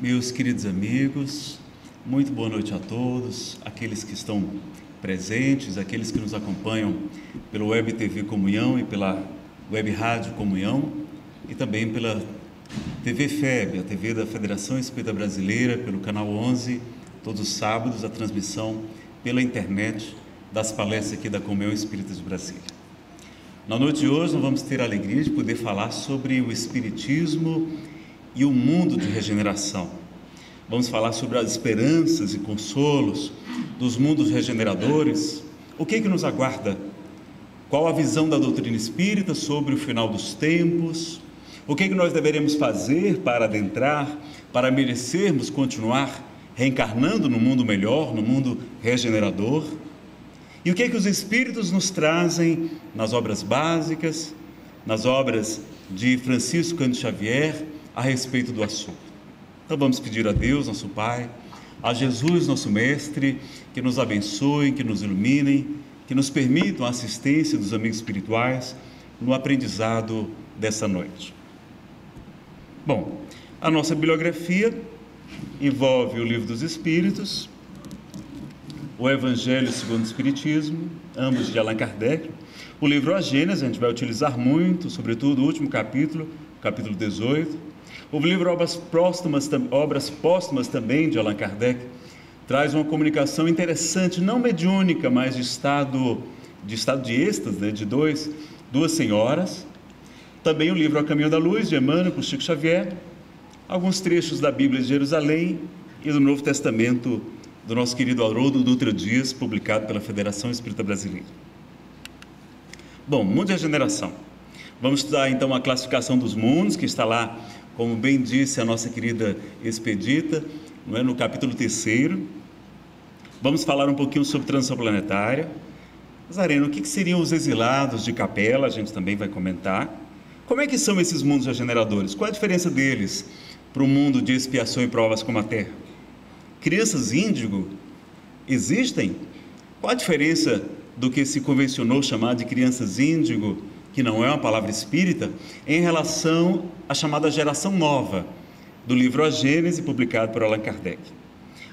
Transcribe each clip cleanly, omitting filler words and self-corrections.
Meus queridos amigos, muito boa noite a todos, aqueles que estão presentes, aqueles que nos acompanham pelo Web TV Comunhão e pela Web Rádio Comunhão e também pela TV FEB, a TV da Federação Espírita Brasileira, pelo canal 11, todos os sábados, a transmissão pela internet das palestras aqui da Comunhão Espírita de Brasília. Na noite de hoje nós vamos ter a alegria de poder falar sobre o Espiritismo e o mundo de regeneração. Vamos falar sobre as esperanças e consolos dos mundos regeneradores. O que nos aguarda? Qual a visão da doutrina espírita sobre o final dos tempos? O que nós deveremos fazer para adentrar, para merecermos continuar reencarnando no mundo melhor, no mundo regenerador? E o que os espíritos nos trazem nas obras básicas, nas obras de Francisco Cândido Xavier, a respeito do assunto? Então vamos pedir a Deus, nosso Pai, a Jesus, nosso Mestre, que nos abençoem, que nos iluminem, que nos permitam a assistência dos amigos espirituais no aprendizado dessa noite. Bom, a nossa bibliografia envolve o Livro dos Espíritos, o Evangelho segundo o Espiritismo, ambos de Allan Kardec, o livro A Gênese, a gente vai utilizar muito, sobretudo o último capítulo, capítulo 18, o livro Obras Póstumas também de Allan Kardec, traz uma comunicação interessante, não mediúnica, mas de estado de êxtase, né, de duas senhoras. Também o livro A Caminho da Luz, de Emmanuel, por Chico Xavier, alguns trechos da Bíblia de Jerusalém e do Novo Testamento do nosso querido Haroldo Dutra Dias, publicado pela Federação Espírita Brasileira. Bom, mundo de regeneração. Vamos estudar então a classificação dos mundos, que está lá, como bem disse a nossa querida Expedita, não é, no capítulo 3º. Vamos falar um pouquinho sobre transição planetária. Nazareno, o que seriam os exilados de capela? A gente também vai comentar. Como é que são esses mundos regeneradores? Qual a diferença deles para o mundo de expiação e provas como a Terra? Crianças índigo existem? Qual a diferença do que se convencionou chamar de crianças índigo, que não é uma palavra espírita, em relação à chamada geração nova, do livro A Gênese, publicado por Allan Kardec?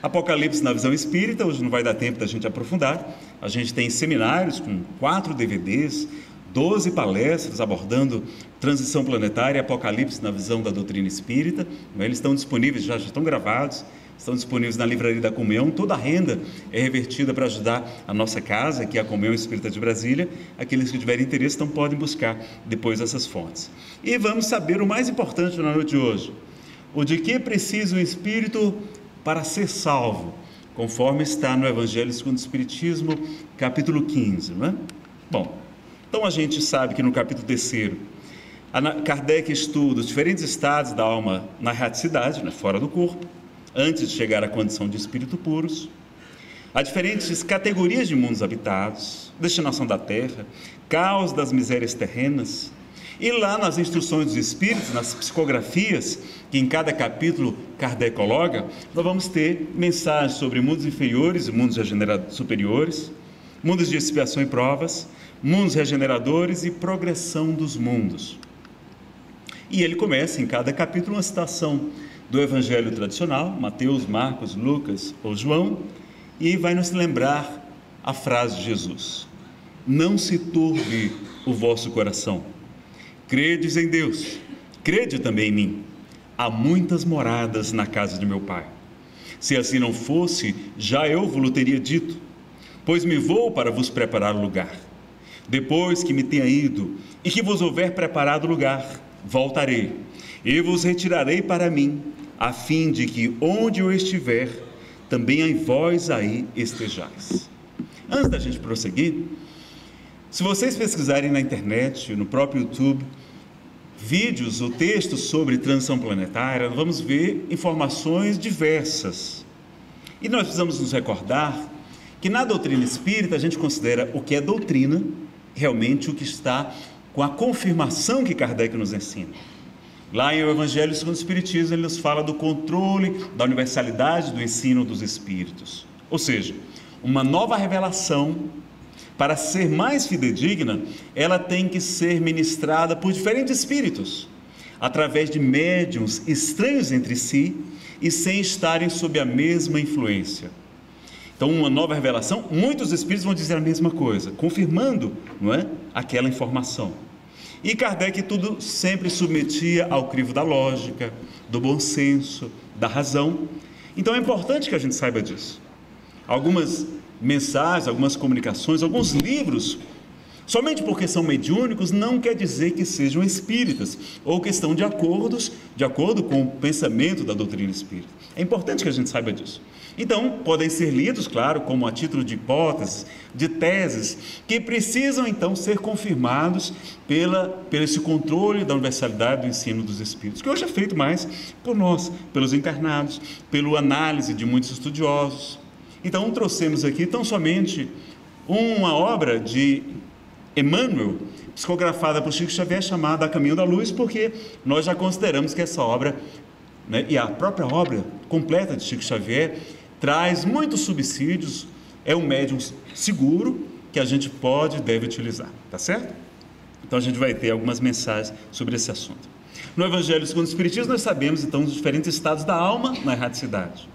Apocalipse na visão espírita, hoje não vai dar tempo da gente aprofundar. A gente tem seminários com 4 DVDs, 12 palestras abordando transição planetária e Apocalipse na visão da doutrina espírita. Eles estão disponíveis, já estão gravados, estão disponíveis na Livraria da Comunhão. Toda a renda é revertida para ajudar a nossa casa, que é a Comunhão Espírita de Brasília. Aqueles que tiverem interesse, então podem buscar depois essas fontes. E vamos saber o mais importante na noite de hoje: o de que precisa o espírito para ser salvo, conforme está no Evangelho segundo o Espiritismo, capítulo 15, não é? Bom, então a gente sabe que no capítulo 3º, Kardec estuda os diferentes estados da alma na erraticidade, né, fora do corpo, antes de chegar à condição de espírito puros. Há diferentes categorias de mundos habitados, destinação da terra, causa das misérias terrenas. E lá nas instruções dos espíritos, nas psicografias, que em cada capítulo Kardec coloca, nós vamos ter mensagens sobre mundos inferiores e mundos superiores, mundos de expiação e provas, mundos regeneradores e progressão dos mundos. E ele começa em cada capítulo uma citação do Evangelho tradicional, Mateus, Marcos, Lucas ou João, e vai nos lembrar a frase de Jesus: não se turbe o vosso coração. Credes em Deus, crede também em mim. Há muitas moradas na casa de meu Pai. Se assim não fosse, já eu vos teria dito, pois me vou para vos preparar o lugar. Depois que me tenha ido e que vos houver preparado o lugar, voltarei e vos retirarei para mim, a fim de que onde eu estiver, também vós aí estejais. Antes da gente prosseguir, se vocês pesquisarem na internet, no próprio YouTube, vídeos ou textos sobre transição planetária, vamos ver informações diversas. E nós precisamos nos recordar que na doutrina espírita a gente considera o que é doutrina realmente o que está com a confirmação que Kardec nos ensina. Lá em O Evangelho segundo o Espiritismo, ele nos fala do controle, da universalidade do ensino dos espíritos. Ou seja, uma nova revelação, para ser mais fidedigna, ela tem que ser ministrada por diferentes espíritos, através de médiuns estranhos entre si, e sem estarem sob a mesma influência. Então, uma nova revelação, muitos espíritos vão dizer a mesma coisa, confirmando, não é, aquela informação. E Kardec tudo sempre submetia ao crivo da lógica, do bom senso, da razão. Então é importante que a gente saiba disso. Algumas mensagens, algumas comunicações, alguns livros, somente porque são mediúnicos, não quer dizer que sejam espíritas, ou que estão de acordo com o pensamento da doutrina espírita. É importante que a gente saiba disso. Então, podem ser lidos, claro, como a título de hipóteses, de teses, que precisam então ser confirmados pelo esse controle da universalidade do ensino dos espíritos, que hoje é feito mais por nós, pelos encarnados, pela análise de muitos estudiosos. Então, trouxemos aqui tão somente uma obra de Emmanuel, psicografada por Chico Xavier, chamada A Caminho da Luz, porque nós já consideramos que essa obra, né, e a própria obra completa de Chico Xavier, traz muitos subsídios, é um médium seguro que a gente pode e deve utilizar, tá certo? Então a gente vai ter algumas mensagens sobre esse assunto. No Evangelho segundo o Espiritismo nós sabemos então os diferentes estados da alma na erraticidade.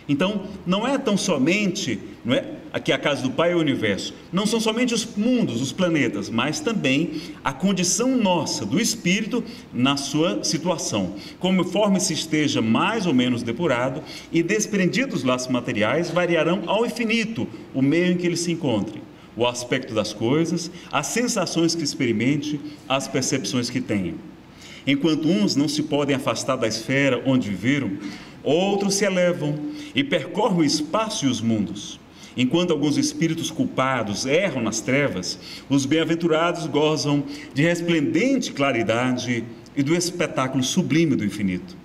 Então não é tão somente, não é, aqui a casa do Pai é o universo, não são somente os mundos, os planetas, mas também a condição nossa, do espírito, na sua situação. Conforme se esteja mais ou menos depurado e desprendido dos laços materiais, variarão ao infinito o meio em que ele se encontre, o aspecto das coisas, as sensações que experimente, as percepções que tenha. Enquanto uns não se podem afastar da esfera onde viveram, outros se elevam e percorrem o espaço e os mundos. Enquanto alguns espíritos culpados erram nas trevas, os bem-aventurados gozam de resplendente claridade e do espetáculo sublime do infinito.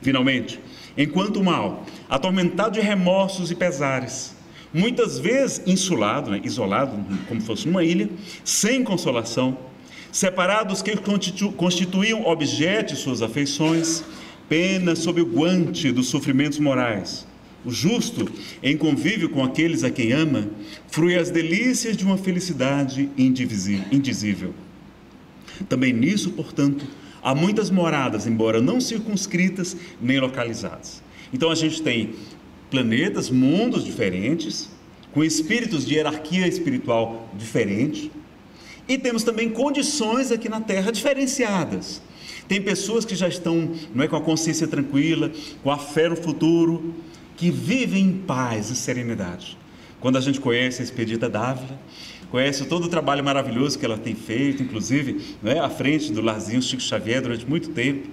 Finalmente, enquanto o mal, atormentado de remorsos e pesares, muitas vezes insulado, né, isolado, como fosse numa ilha, sem consolação, separado dos que constituíam objeto de suas afeições, pena sob o guante dos sofrimentos morais. O justo, em convívio com aqueles a quem ama, frui as delícias de uma felicidade indizível. Também nisso, portanto, há muitas moradas, embora não circunscritas nem localizadas. Então a gente tem planetas, mundos diferentes, com espíritos de hierarquia espiritual diferente, e temos também condições aqui na Terra diferenciadas. Tem pessoas que já estão, não é, com a consciência tranquila, com a fé no futuro, que vivem em paz e serenidade. Quando a gente conhece a Expedita Dávila, conhece todo o trabalho maravilhoso que ela tem feito, inclusive, não é, à frente do Larzinho Chico Xavier durante muito tempo,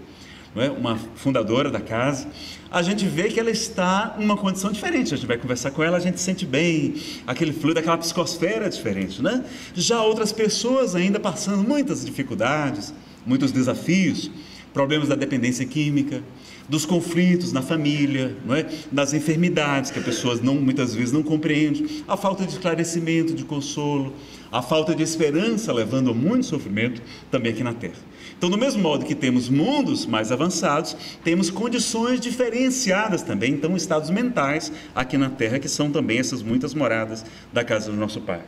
não é, uma fundadora da casa, a gente vê que ela está em uma condição diferente. A gente vai conversar com ela, a gente sente bem aquele fluido, aquela psicosfera diferente, né? Já outras pessoas ainda passando muitas dificuldades, muitos desafios, problemas da dependência química, dos conflitos na família, não é? Das enfermidades que as pessoas muitas vezes não compreendem, a falta de esclarecimento, de consolo, a falta de esperança levando a muito sofrimento também aqui na Terra. Então, do mesmo modo que temos mundos mais avançados, temos condições diferenciadas também, então estados mentais aqui na Terra, que são também essas muitas moradas da casa do nosso Pai.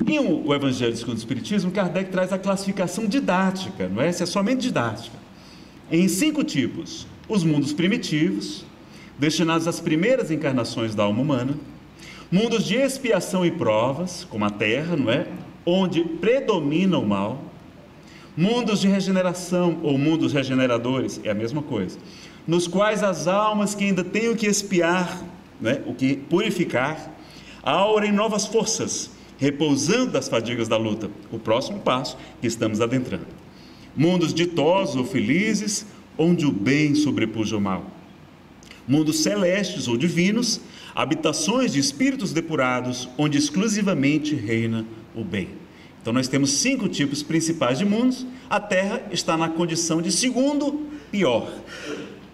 Em o Evangelho segundo o Espiritismo, Kardec traz a classificação didática, não é? Essa é somente didática, em 5 tipos: os mundos primitivos, destinados às primeiras encarnações da alma humana; mundos de expiação e provas, como a Terra, não é? Onde predomina o mal; mundos de regeneração ou mundos regeneradores, é a mesma coisa, nos quais as almas que ainda têm o que expiar, né, o que purificar, aurem novas forças, repousando das fadigas da luta, o próximo passo que estamos adentrando; mundos ditosos ou felizes, onde o bem sobrepuja o mal; mundos celestes ou divinos, habitações de espíritos depurados, onde exclusivamente reina o bem. Então nós temos 5 tipos principais de mundos. A Terra está na condição de segundo pior.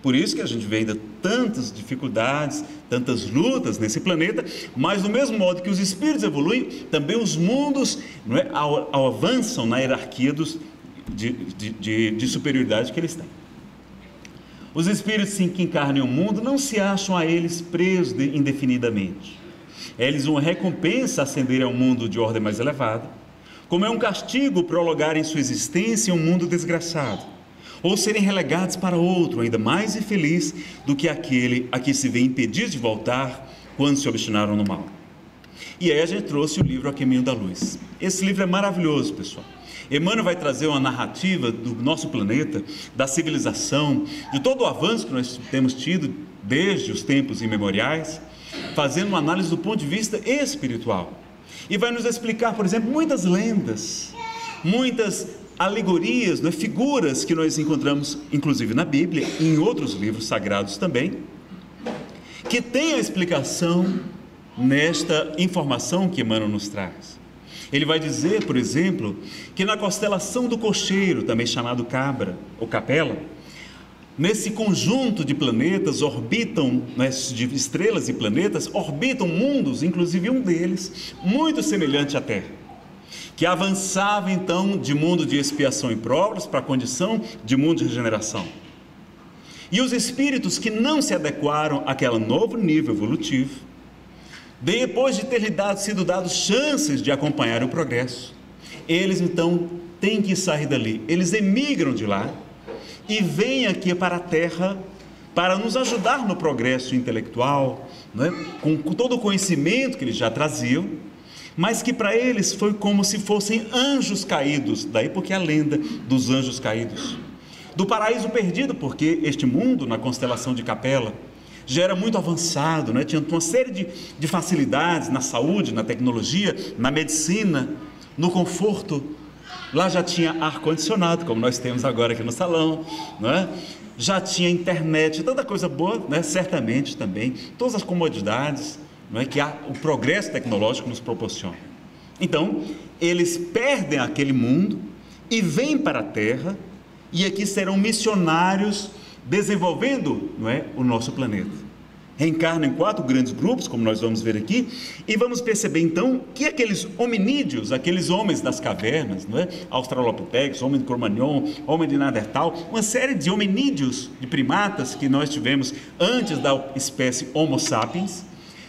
Por isso que a gente vê ainda tantas dificuldades, tantas lutas nesse planeta, mas do mesmo modo que os espíritos evoluem, também os mundos, não é, avançam na hierarquia de superioridade que eles têm. Os espíritos que encarnam o mundo não se acham a eles presos indefinidamente. É-lhes uma recompensa ascender ao mundo de ordem mais elevada, como é um castigo prolongar em sua existência um mundo desgraçado, ou serem relegados para outro, ainda mais infeliz do que aquele a que se vê impedido de voltar quando se obstinaram no mal. E aí a gente trouxe o livro A Caminho da Luz. Esse livro é maravilhoso, pessoal. Emmanuel vai trazer uma narrativa do nosso planeta, da civilização, de todo o avanço que nós temos tido desde os tempos imemoriais, fazendo uma análise do ponto de vista espiritual. E vai nos explicar, por exemplo, muitas lendas, muitas alegorias, figuras que nós encontramos, inclusive na Bíblia, e em outros livros sagrados também, que têm a explicação nesta informação que Emmanuel nos traz. Ele vai dizer, por exemplo, que na constelação do Cocheiro, também chamado Cabra ou Capela, nesse conjunto de planetas orbitam, de estrelas e planetas, orbitam mundos, inclusive um deles, muito semelhante à Terra, que avançava então de mundo de expiação e provas para a condição de mundo de regeneração. E os espíritos que não se adequaram àquele novo nível evolutivo, depois de ter sido dados chances de acompanhar o progresso, eles então têm que sair dali, eles emigram de lá e vêm aqui para a Terra para nos ajudar no progresso intelectual, com todo o conhecimento que eles já traziam, mas que para eles foi como se fossem anjos caídos, daí porque a lenda dos anjos caídos, do paraíso perdido, porque este mundo na constelação de Capela já era muito avançado, tinha uma série de facilidades na saúde, na tecnologia, na medicina, no conforto. Lá já tinha ar-condicionado, como nós temos agora aqui no salão, já tinha internet, tanta coisa boa, certamente também, todas as comodidades que o progresso tecnológico nos proporciona. Então, eles perdem aquele mundo e vêm para a Terra, e aqui serão missionários desenvolvendo o nosso planeta. Reencarnam em 4 grandes grupos, como nós vamos ver aqui, e vamos perceber então que aqueles hominídeos, aqueles homens das cavernas, Australopithecus, homem de Cro-Magnon, homem de Neandertal, uma série de hominídeos, de primatas que nós tivemos antes da espécie Homo sapiens,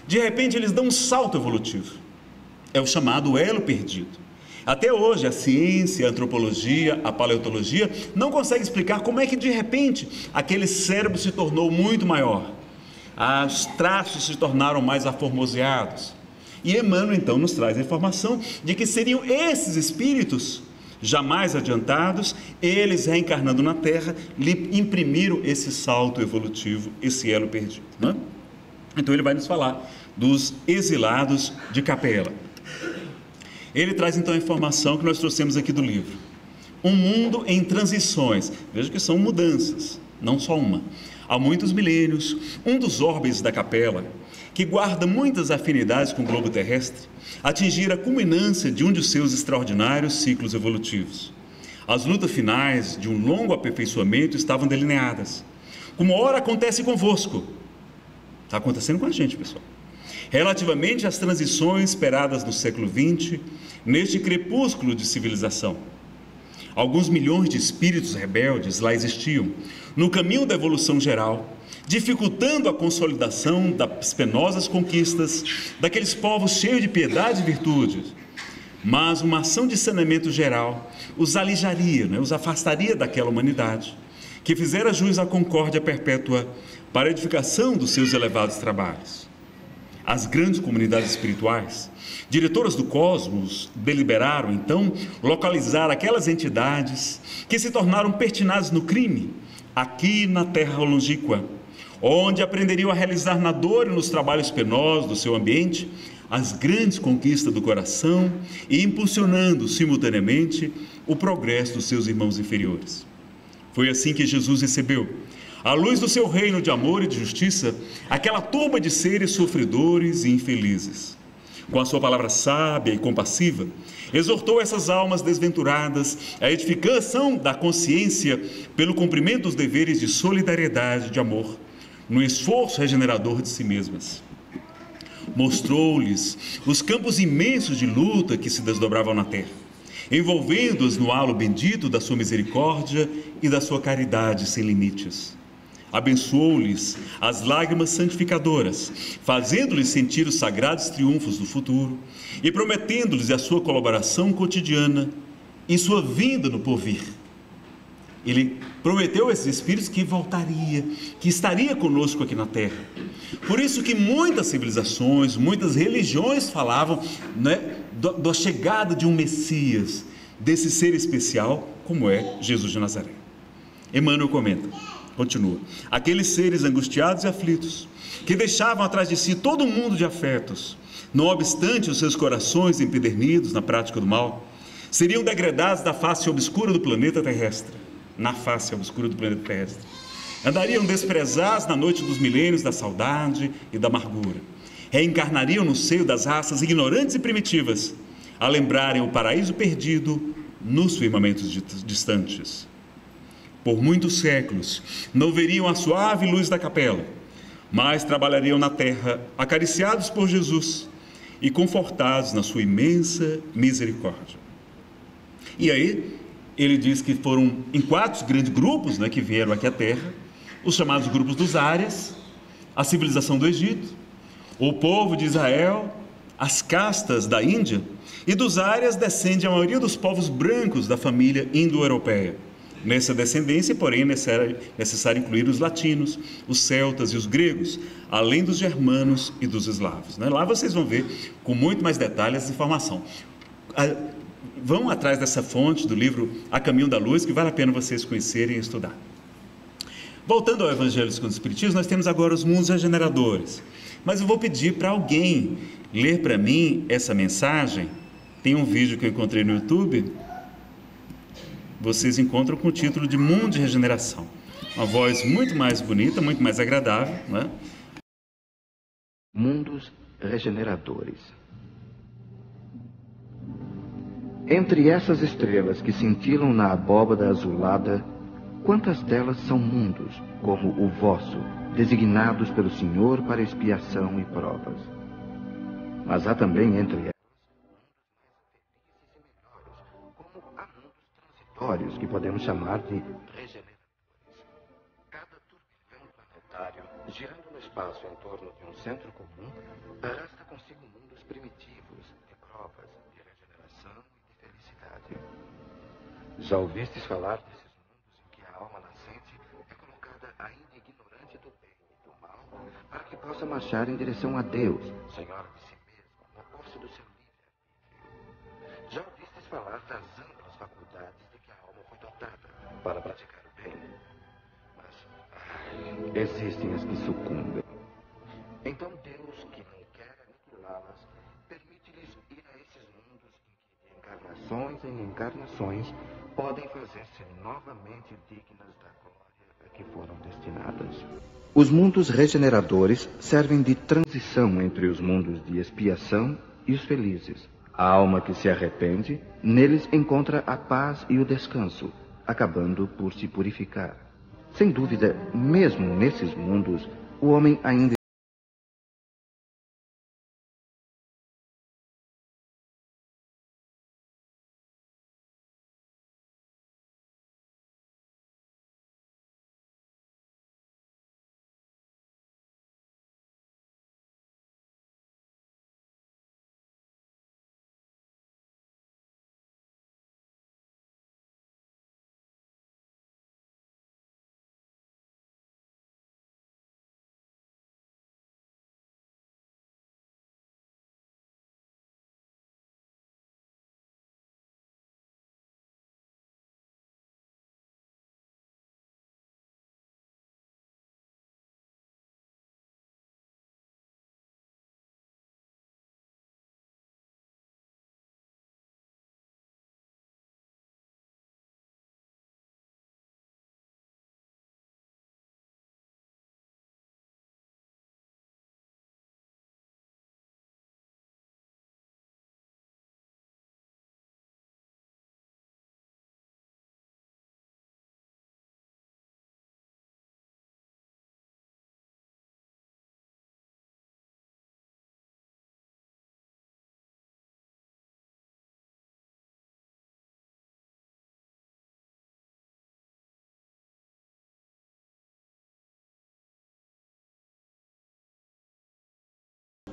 de repente eles dão um salto evolutivo, é o chamado elo perdido. Até hoje a ciência, a antropologia, a paleontologia não consegue explicar como é que de repente aquele cérebro se tornou muito maior, os traços se tornaram mais aformoseados, e Emmanuel então nos traz a informação de que seriam esses espíritos jamais adiantados, eles reencarnando na Terra, lhe imprimiram esse salto evolutivo, esse elo perdido, Então ele vai nos falar dos exilados de Capela. Ele traz então a informação que nós trouxemos aqui do livro. Um mundo em transições. Veja que são mudanças, não só uma. Há muitos milênios, um dos orbes da Capela, que guarda muitas afinidades com o globo terrestre, atingira a culminância de um de seus extraordinários ciclos evolutivos. As lutas finais de um longo aperfeiçoamento estavam delineadas. Como ora acontece convosco. Está acontecendo com a gente, pessoal. Relativamente às transições esperadas no século XX, neste crepúsculo de civilização. Alguns milhões de espíritos rebeldes lá existiam, no caminho da evolução geral, dificultando a consolidação das penosas conquistas daqueles povos cheios de piedade e virtude. Mas uma ação de saneamento geral os alijaria, os afastaria daquela humanidade, que fizera jus à concórdia perpétua para a edificação dos seus elevados trabalhos. As grandes comunidades espirituais, diretoras do cosmos, deliberaram então localizar aquelas entidades que se tornaram pertinazes no crime, aqui na terra longínqua, onde aprenderiam a realizar na dor e nos trabalhos penosos do seu ambiente as grandes conquistas do coração e impulsionando simultaneamente o progresso dos seus irmãos inferiores. Foi assim que Jesus recebeu, à luz do seu reino de amor e de justiça, aquela turba de seres sofredores e infelizes. Com a sua palavra sábia e compassiva, exortou essas almas desventuradas à edificação da consciência pelo cumprimento dos deveres de solidariedade e de amor, no esforço regenerador de si mesmas. Mostrou-lhes os campos imensos de luta que se desdobravam na terra, envolvendo-os no halo bendito da sua misericórdia e da sua caridade sem limites. Abençoou-lhes as lágrimas santificadoras, fazendo-lhes sentir os sagrados triunfos do futuro e prometendo-lhes a sua colaboração cotidiana e sua vinda no porvir. Ele prometeu a esses espíritos que voltaria, que estaria conosco aqui na Terra. Por isso que muitas civilizações, muitas religiões falavam, né, da chegada de um Messias, desse ser especial, como é Jesus de Nazaré. Emmanuel comenta, continua: aqueles seres angustiados e aflitos, que deixavam atrás de si todo um mundo de afetos, não obstante os seus corações empedernidos na prática do mal, seriam degradados da face obscura do planeta terrestre, andariam desprezados na noite dos milênios da saudade e da amargura, reencarnariam no seio das raças ignorantes e primitivas, a lembrarem o paraíso perdido nos firmamentos distantes. Por muitos séculos não veriam a suave luz da capela, mas trabalhariam na terra, acariciados por Jesus e confortados na sua imensa misericórdia. E aí, ele diz que foram em 4 grandes grupos, né, que vieram aqui à Terra: os chamados grupos dos Árias, a civilização do Egito, o povo de Israel, as castas da Índia, e dos Árias descende a maioria dos povos brancos da família indo-europeia. Nessa descendência, porém, é necessário incluir os latinos, os celtas e os gregos, além dos germanos e dos eslavos, né? Lá vocês vão ver com muito mais detalhes essa informação. Vão atrás dessa fonte do livro A Caminho da Luz, que vale a pena vocês conhecerem e estudar. Voltando ao Evangelho segundo o Espiritismo, nós temos agora os mundos regeneradores. Mas eu vou pedir para alguém ler para mim essa mensagem. Tem um vídeo que eu encontrei no YouTube. Vocês encontram com o título de Mundo de Regeneração. Uma voz muito mais bonita, muito mais agradável, né? Mundos regeneradores. Entre essas estrelas que cintilam na abóbada azulada, quantas delas são mundos, como o vosso, designados pelo Senhor para expiação e provas? Mas há também entre elas como há mundos transitórios que podemos chamar de regeneradores. Cada turbilhão planetário, girando no espaço em torno de um centro comum, arrasta consigo mundos primitivos de provas, de regeneração e de felicidade. Já ouvistes falar desses mundos em que a alma nascente é colocada ainda ignorante do bem e do mal, para que possa marchar em direção a Deus, Senhora de si mesma, na posse do seu livre-arbítrio. Já ouvistes falar das amplas faculdades de que a alma foi dotada para praticar o bem. Mas existem as que sucumbem. Então Deus, que não quer aniquilá-las, permite-lhes ir a esses mundos em que, de encarnações em encarnações, podem fazer-se novamente dignas da glória a que foram destinadas. Os mundos regeneradores servem de transição entre os mundos de expiação e os felizes. A alma que se arrepende, neles encontra a paz e o descanso, acabando por se purificar. Sem dúvida, mesmo nesses mundos, o homem ainda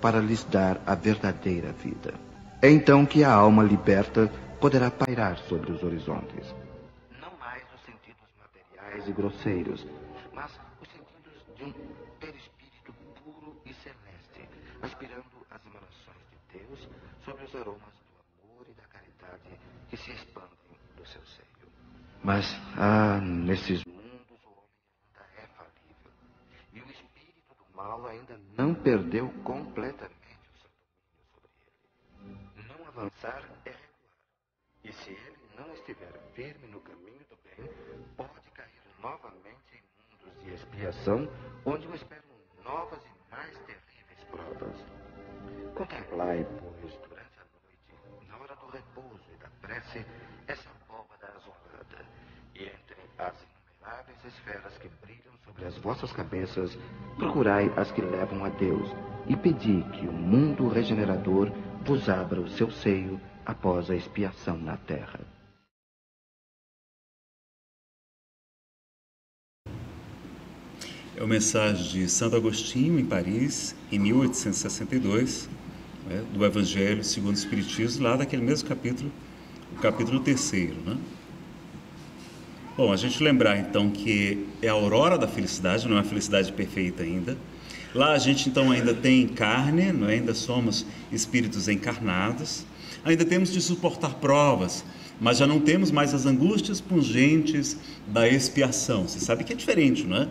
para lhes dar a verdadeira vida. É então que a alma liberta poderá pairar sobre os horizontes. Não mais os sentidos vulgares e grosseiros, mas os sentidos de um perispírito puro e celeste, aspirando as emanações de Deus sobre os aromas do amor e da caridade que se expandem do seu seio. Mas, nesses mundos o homem ainda é falível, e o espírito do mal ainda não perdeu completamente o seu domínio sobre ele. Não avançar é recuar, e se ele não estiver firme no caminho do bem, pode cair novamente em mundos de expiação, onde o esperam novas e mais terríveis provas. Contemplai, pois, durante a noite, na hora do repouso e da prece, essa abóbada azulada, e entre as inumeráveis esferas que brilham sobre as vossas cabeças, procurai as que levam a Deus, e pedi que o mundo regenerador vos abra o seu seio após a expiação na terra. É uma mensagem de Santo Agostinho, em Paris, em 1862, do Evangelho segundo o Espiritismo, lá daquele mesmo capítulo, o capítulo 3º, né? Bom, a gente lembrar então que é a aurora da felicidade, não é a felicidade perfeita ainda. Lá a gente então ainda tem carne, não é? Ainda somos espíritos encarnados, ainda temos de suportar provas, mas já não temos mais as angústias pungentes da expiação. Você sabe que é diferente, não é?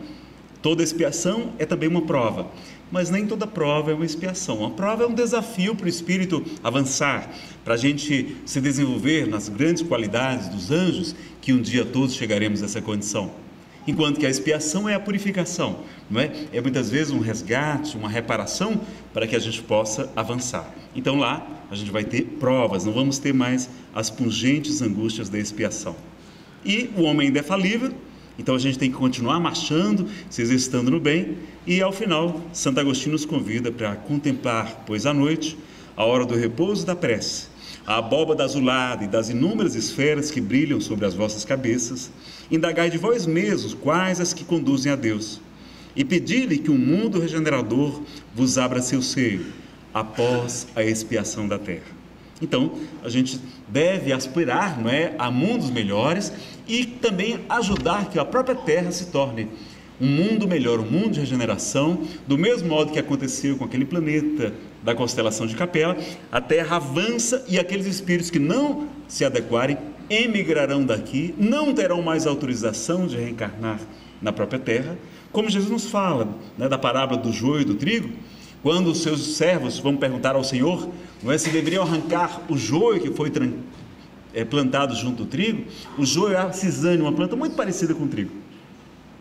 Toda expiação é também uma prova, mas nem toda prova é uma expiação. Uma prova é um desafio para o espírito avançar, para a gente se desenvolver nas grandes qualidades dos anjos, que um dia todos chegaremos a essa condição. Enquanto que a expiação é a purificação, não é? É muitas vezes um resgate, uma reparação para que a gente possa avançar. Então lá a gente vai ter provas, não vamos ter mais as pungentes angústias da expiação. E o homem ainda é falível, então a gente tem que continuar marchando, se exercitando no bem, e ao final Santo Agostinho nos convida para contemplar, pois à noite, a hora do repouso e da prece, a abóbada azulada e das inúmeras esferas que brilham sobre as vossas cabeças, indagai de vós mesmos quais as que conduzem a Deus, e pedi-lhe que o mundo regenerador vos abra seu seio, após a expiação da terra. Então, a gente deve aspirar, não é, a mundos melhores e também ajudar que a própria terra se torne um mundo melhor, um mundo de regeneração, do mesmo modo que aconteceu com aquele planeta da constelação de Capela. A terra avança e aqueles espíritos que não se adequarem emigrarão daqui, não terão mais autorização de reencarnar na própria terra, como Jesus nos fala, né, da parábola do joio e do trigo. Quando os seus servos vão perguntar ao Senhor, não é, se deveriam arrancar o joio que foi plantado junto do trigo. O joio é a cisane, uma planta muito parecida com o trigo,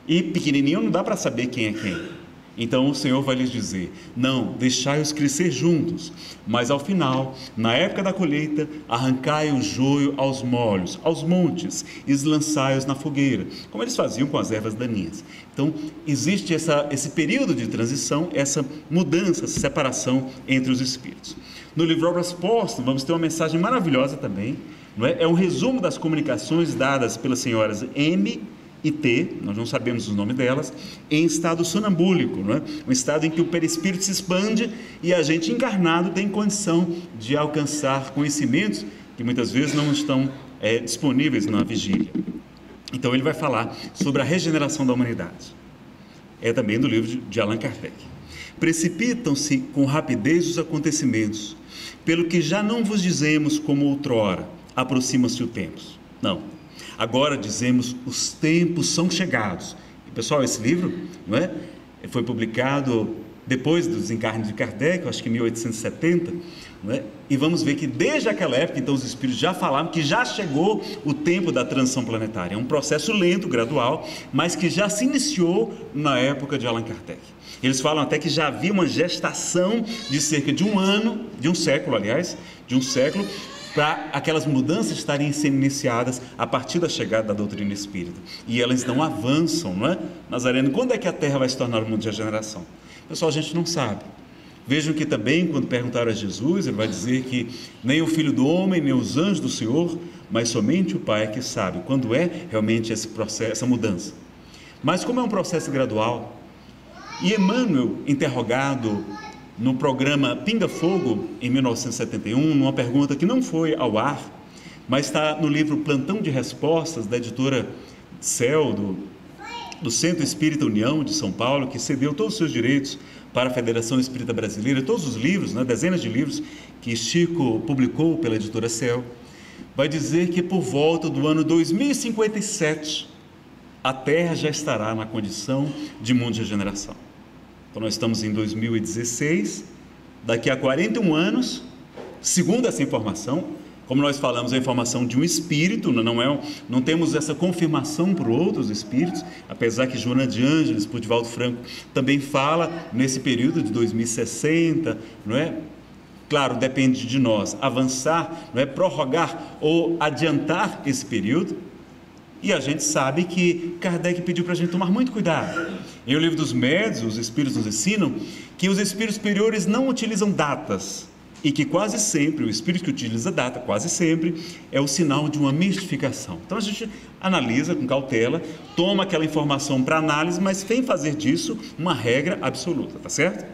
e pequenininho, não dá para saber quem é quem. Então o Senhor vai lhes dizer: não, deixai-os crescer juntos, mas ao final, na época da colheita, arrancai o joio aos molhos, aos montes, e lançai-os na fogueira, como eles faziam com as ervas daninhas. Então existe esse período de transição, essa mudança, essa separação entre os espíritos. No livro Obras Póstumas vamos ter uma mensagem maravilhosa também, não é? É um resumo das comunicações dadas pelas senhoras M e T, nós não sabemos o nome delas, em estado sonambúlico, não é? Um estado em que o perispírito se expande e a gente encarnado tem condição de alcançar conhecimentos que muitas vezes não estão disponíveis na vigília. Então ele vai falar sobre a regeneração da humanidade. É também do livro de Allan Kardec. Precipitam-se com rapidez os acontecimentos, pelo que já não vos dizemos como outrora, aproxima-se o tempo. Não. Agora dizemos, os tempos são chegados. E, pessoal, esse livro, não é? Foi publicado depois do desencarne de Kardec, acho que em 1870, não é? E vamos ver que desde aquela época, então, os espíritos já falavam que já chegou o tempo da transição planetária. É um processo lento, gradual, mas que já se iniciou na época de Allan Kardec. Eles falam até que já havia uma gestação de cerca de um século, para aquelas mudanças estarem sendo iniciadas a partir da chegada da doutrina espírita. E elas não avançam, não é? Nazareno, quando é que a Terra vai se tornar um mundo de regeneração? Pessoal, a gente não sabe. Vejam que também, quando perguntaram a Jesus, ele vai dizer que nem o Filho do Homem, nem os anjos do Senhor, mas somente o Pai é que sabe quando é realmente esse processo, essa mudança. Mas como é um processo gradual, e Emmanuel, interrogado no programa Pinga Fogo, em 1971, numa pergunta que não foi ao ar, mas está no livro Plantão de Respostas, da editora Céu, do Centro Espírita União de São Paulo, que cedeu todos os seus direitos para a Federação Espírita Brasileira, todos os livros, né, dezenas de livros que Chico publicou pela editora Céu, vai dizer que por volta do ano 2057 a Terra já estará na condição de mundo de regeneração. Então nós estamos em 2016, daqui a 41 anos, segundo essa informação, como nós falamos, a informação de um espírito, não temos essa confirmação por outros espíritos, apesar que Joana de Ângeles, por Divaldo Franco, também fala nesse período de 2060, não é? Claro, depende de nós avançar, não é? Prorrogar ou adiantar esse período. E a gente sabe que Kardec pediu para a gente tomar muito cuidado. Em O Livro dos Médiuns, os espíritos nos ensinam que os espíritos superiores não utilizam datas, e que quase sempre, o espírito que utiliza data, quase sempre, é o sinal de uma mistificação. Então a gente analisa com cautela, toma aquela informação para análise, mas sem fazer disso uma regra absoluta, tá certo?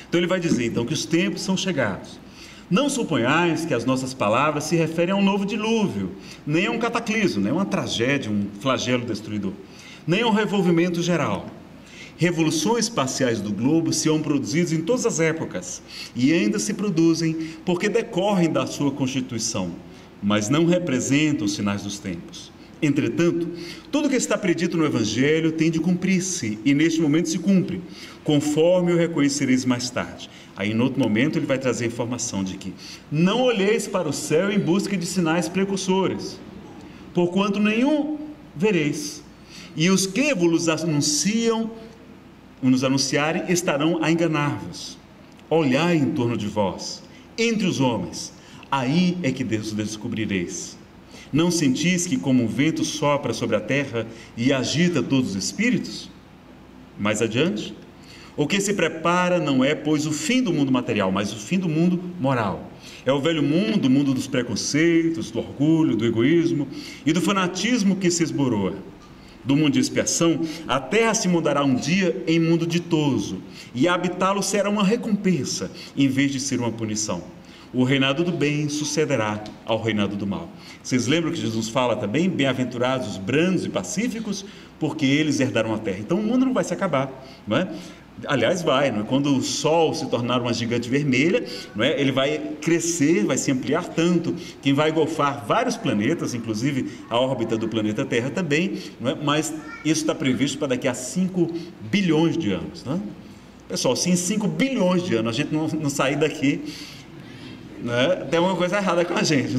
Então ele vai dizer então que os tempos são chegados. Não suponhais que as nossas palavras se referem a um novo dilúvio, nem a um cataclismo, nem a uma tragédia, um flagelo destruidor, nem a um revolvimento geral. Revoluções parciais do globo se são produzidas em todas as épocas e ainda se produzem porque decorrem da sua constituição, mas não representam os sinais dos tempos. Entretanto, tudo que está predito no Evangelho tem de cumprir-se e neste momento se cumpre, conforme o reconhecereis mais tarde. Aí, em outro momento, ele vai trazer a informação de que não olheis para o céu em busca de sinais precursores, porquanto nenhum vereis, e os que vos nos anunciarem estarão a enganar-vos. Olhai em torno de vós, entre os homens, aí é que Deus descobrireis. Não sentis que como um vento sopra sobre a terra e agita todos os espíritos? Mais adiante, o que se prepara não é, pois, o fim do mundo material, mas o fim do mundo moral. É o velho mundo, o mundo dos preconceitos, do orgulho, do egoísmo e do fanatismo que se esboroa. Do mundo de expiação, a terra se mudará um dia em mundo ditoso, e habitá-lo será uma recompensa, em vez de ser uma punição. O reinado do bem sucederá ao reinado do mal. Vocês lembram que Jesus fala também, bem-aventurados os brandos e pacíficos, porque eles herdarão a terra. Então o mundo não vai se acabar, não é? Aliás, vai, não é? Quando o Sol se tornar uma gigante vermelha, não é? Ele vai crescer, vai se ampliar tanto, que vai engolfar vários planetas, inclusive a órbita do planeta Terra também, não é? Mas isso está previsto para daqui a 5 bilhões de anos. Não é? Pessoal, se em 5 bilhões de anos a gente não sair daqui, né, tem uma coisa errada com a gente.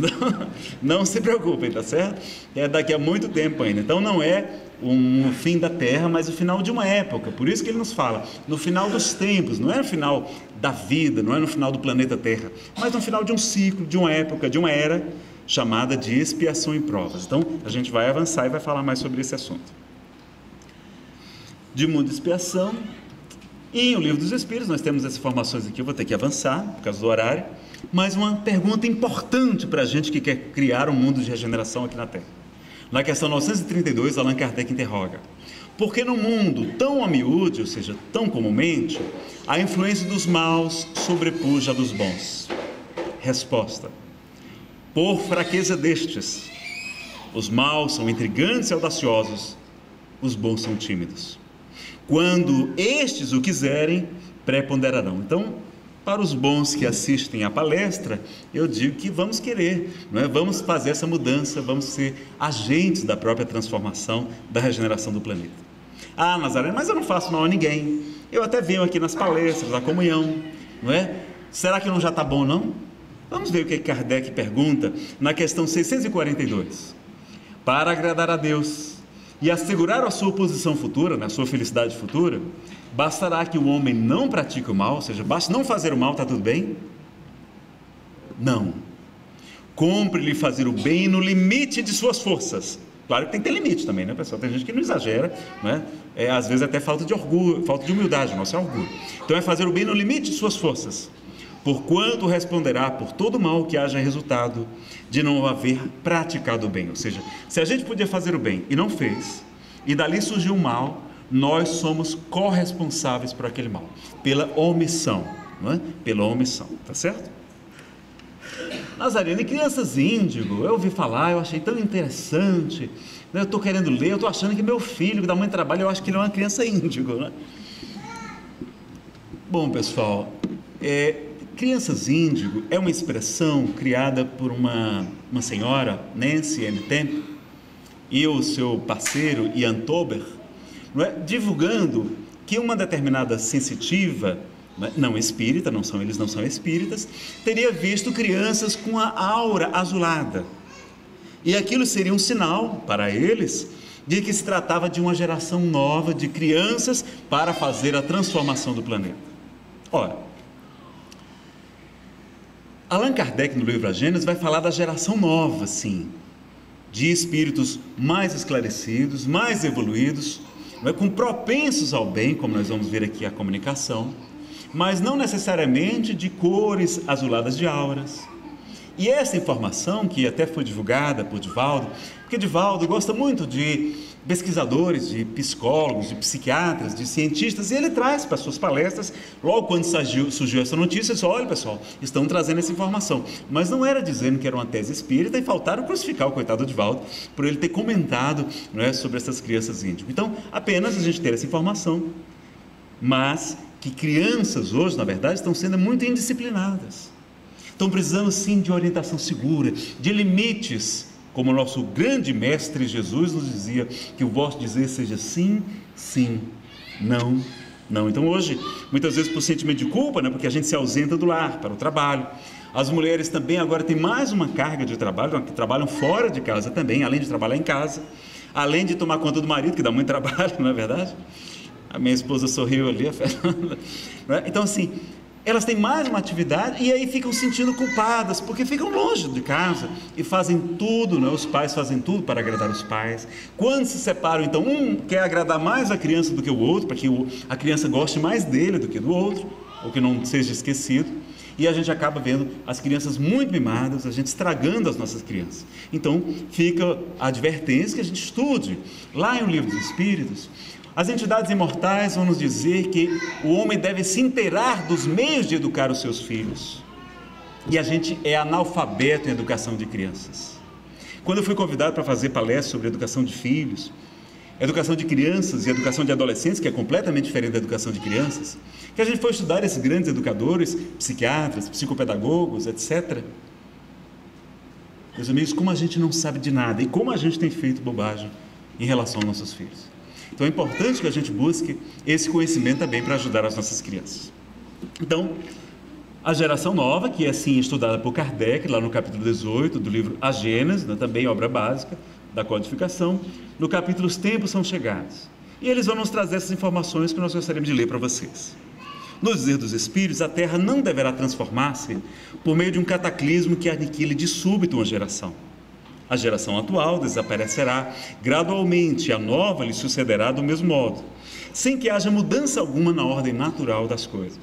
Não se preocupem, tá certo? É daqui a muito tempo ainda. Então não é um fim da Terra, mas o final de uma época. Por isso que ele nos fala no final dos tempos, não é no final da vida, não é no final do planeta Terra, mas no final de um ciclo, de uma época, de uma era chamada de expiação e provas. Então a gente vai avançar e vai falar mais sobre esse assunto. De mundo de expiação, e em O Livro dos Espíritos nós temos essas informações aqui, eu vou ter que avançar por causa do horário, mas uma pergunta importante para a gente que quer criar um mundo de regeneração aqui na Terra. Na questão 932, Allan Kardec interroga: por que no mundo tão a miúde, ou seja, tão comumente, a influência dos maus sobrepuja a dos bons? Resposta: por fraqueza destes. Os maus são intrigantes e audaciosos, os bons são tímidos. Quando estes o quiserem, preponderarão. Então, para os bons que assistem à palestra, eu digo que vamos querer, não é? Vamos fazer essa mudança, vamos ser agentes da própria transformação, da regeneração do planeta. Ah, Nazaré, mas eu não faço mal a ninguém, eu até venho aqui nas palestras, na comunhão, não é? Será que não já está bom, não? Vamos ver o que Kardec pergunta na questão 642. Para agradar a Deus e assegurar a sua posição futura, a sua felicidade futura, bastará que o homem não pratique o mal, ou seja, basta não fazer o mal, está tudo bem? Não. Cumpre-lhe fazer o bem no limite de suas forças. Claro que tem que ter limite também, né, pessoal? Tem gente que não exagera, né? Às vezes até falta de orgulho, falta de humildade, nosso é orgulho. Então é fazer o bem no limite de suas forças. Porquanto responderá por todo mal que haja resultado de não haver praticado o bem. Ou seja, se a gente podia fazer o bem e não fez, e dali surgiu o mal, nós somos corresponsáveis por aquele mal, pela omissão, não é? Pela omissão, tá certo? Nazareno, e crianças índigo, eu ouvi falar, eu achei tão interessante, né? Eu estou querendo ler, eu estou achando que meu filho, que dá muito trabalho, eu acho que ele é uma criança índigo, né? Bom, pessoal, crianças índigo é uma expressão criada por uma senhora, Nancy M. Temple, e o seu parceiro, Ian Tober, não é? Divulgando que uma determinada sensitiva, não espírita, eles não são espíritas, teria visto crianças com a aura azulada. E aquilo seria um sinal para eles de que se tratava de uma geração nova de crianças para fazer a transformação do planeta. Ora, Allan Kardec, no livro A Gênese, vai falar da geração nova, sim, de espíritos mais esclarecidos, mais evoluídos, com propensos ao bem, como nós vamos ver aqui a comunicação, mas não necessariamente de cores azuladas de auras. E essa informação, que até foi divulgada por Divaldo, porque Divaldo gosta muito de pesquisadores, de psicólogos, de psiquiatras, de cientistas, e ele traz para suas palestras, logo quando surgiu essa notícia, ele disse: olha pessoal, estão trazendo essa informação, mas não era dizendo que era uma tese espírita, e faltaram crucificar o coitado Divaldo, por ele ter comentado, não é, sobre essas crianças índigo. Então, apenas a gente ter essa informação, mas que crianças hoje, na verdade, estão sendo muito indisciplinadas, estão precisando sim de orientação segura, de limites, como o nosso grande mestre Jesus nos dizia, que o vosso dizer seja sim, sim, não, não. Então hoje, muitas vezes por sentimento de culpa, né, porque a gente se ausenta do lar para o trabalho. As mulheres também agora têm mais uma carga de trabalho, que trabalham fora de casa também, além de trabalhar em casa, além de tomar conta do marido, que dá muito trabalho, não é verdade? A minha esposa sorriu ali, a Fernanda. Então assim, elas têm mais uma atividade e aí ficam sentindo culpadas, porque ficam longe de casa e fazem tudo, né? Os pais fazem tudo para agradar os pais. Quando se separam, então, um quer agradar mais a criança do que o outro, para que a criança goste mais dele do que do outro, ou que não seja esquecido. E a gente acaba vendo as crianças muito mimadas, a gente estragando as nossas crianças. Então, fica a advertência que a gente estude. Lá em O Livro dos Espíritos, as entidades imortais vão nos dizer que o homem deve se inteirar dos meios de educar os seus filhos. E a gente é analfabeto em educação de crianças. Quando eu fui convidado para fazer palestra sobre educação de filhos, educação de crianças e educação de adolescentes, que é completamente diferente da educação de crianças, que a gente foi estudar esses grandes educadores, psiquiatras, psicopedagogos, etc. Meus amigos, como a gente não sabe de nada e como a gente tem feito bobagem em relação aos nossos filhos. Então é importante que a gente busque esse conhecimento também para ajudar as nossas crianças. Então, a geração nova, que é assim estudada por Kardec, lá no capítulo 18 do livro A Gênese, né, também obra básica da codificação, no capítulo Os Tempos São Chegados. E eles vão nos trazer essas informações que nós gostaríamos de ler para vocês. No dizer dos Espíritos, a Terra não deverá transformar-se por meio de um cataclismo que aniquile de súbito uma geração. A geração atual desaparecerá gradualmente e a nova lhe sucederá do mesmo modo, sem que haja mudança alguma na ordem natural das coisas.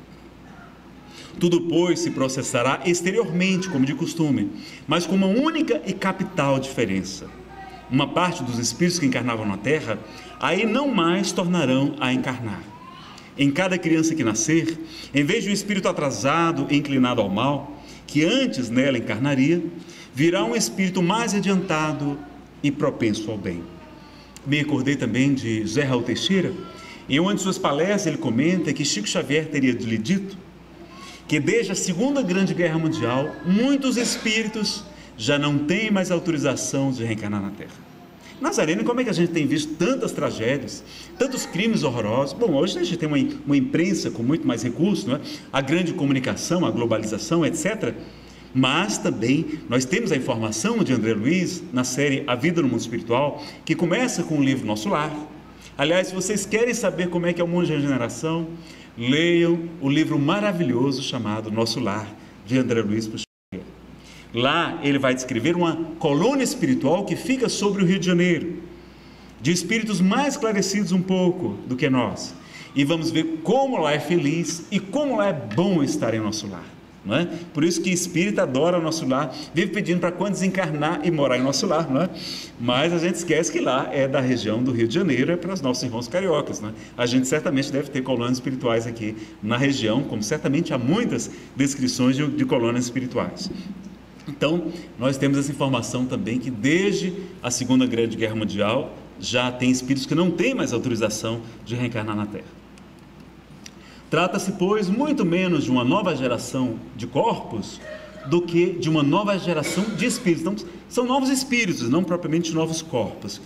Tudo, pois, se processará exteriormente, como de costume, mas com uma única e capital diferença. Uma parte dos espíritos que encarnavam na Terra, aí não mais tornarão a encarnar. Em cada criança que nascer, em vez de um espírito atrasado e inclinado ao mal, que antes nela encarnaria, virá um espírito mais adiantado e propenso ao bem. Me recordei também de José Raul Teixeira, em uma de suas palestras ele comenta que Chico Xavier teria lhe dito que desde a Segunda Grande Guerra Mundial, muitos espíritos já não têm mais autorização de reencarnar na Terra. Nazareno, como é que a gente tem visto tantas tragédias, tantos crimes horrorosos? Bom, hoje a gente tem uma imprensa com muito mais recursos, não é? A grande comunicação, a globalização, etc., mas também nós temos a informação de André Luiz na série A Vida no Mundo Espiritual, que começa com o livro Nosso Lar. Aliás, se vocês querem saber como é que é o mundo de regeneração, leiam o livro maravilhoso chamado Nosso Lar, de André Luiz. Lá ele vai descrever uma colônia espiritual que fica sobre o Rio de Janeiro, de espíritos mais esclarecidos um pouco do que nós. E vamos ver como lá é feliz e como lá é bom estar em nosso lar. Não é? Por isso que espírita adora o nosso lar, vive pedindo para quando desencarnar e morar em nosso lar, não é? Mas a gente esquece que lá é da região do Rio de Janeiro, é para os nossos irmãos cariocas, não é? A gente certamente deve ter colônias espirituais aqui na região, como certamente há muitas descrições de colônias espirituais. Então, nós temos essa informação também que desde a Segunda Grande Guerra Mundial já tem espíritos que não têm mais autorização de reencarnar na Terra. Trata-se, pois, muito menos de uma nova geração de corpos do que de uma nova geração de espíritos. Então, são novos espíritos, não propriamente novos corpos.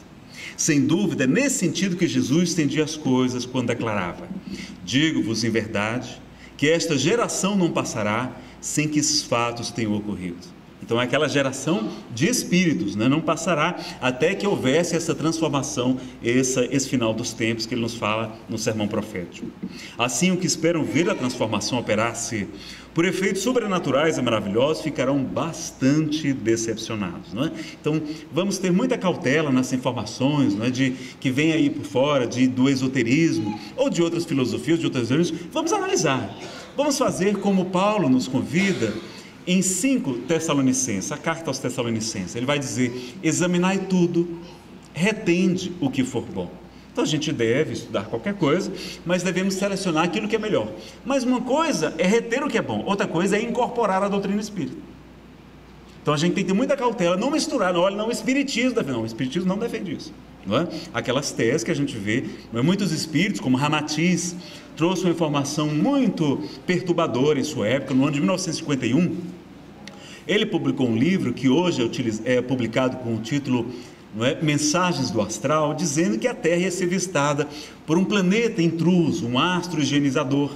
Sem dúvida, é nesse sentido que Jesus estendia as coisas quando declarava: digo-vos em verdade que esta geração não passará sem que esses fatos tenham ocorrido. Então é aquela geração de espíritos, né? Não passará até que houvesse essa transformação, esse final dos tempos que ele nos fala no sermão profético. Assim, os que esperam ver a transformação operar-se por efeitos sobrenaturais e maravilhosos ficarão bastante decepcionados, não é? Então vamos ter muita cautela nessas informações, não é? Que vem aí por fora do esoterismo ou de outras filosofias, de outras religiões. Vamos analisar, vamos fazer como Paulo nos convida em 5 Tessalonicenses, a carta aos Tessalonicenses. Ele vai dizer: examinai tudo, retende o que for bom. Então a gente deve estudar qualquer coisa, mas devemos selecionar aquilo que é melhor. Mas uma coisa é reter o que é bom, outra coisa é incorporar a doutrina espírita. Então a gente tem que ter muita cautela, não misturar, não, o espiritismo não defende isso, não é? Aquelas teses que a gente vê, não é? Muitos espíritos, como Ramatiz, trouxe uma informação muito perturbadora em sua época. No ano de 1951, ele publicou um livro que hoje é publicado com o título, não é? Mensagens do Astral, dizendo que a Terra ia ser visitada por um planeta intruso, um astro higienizador,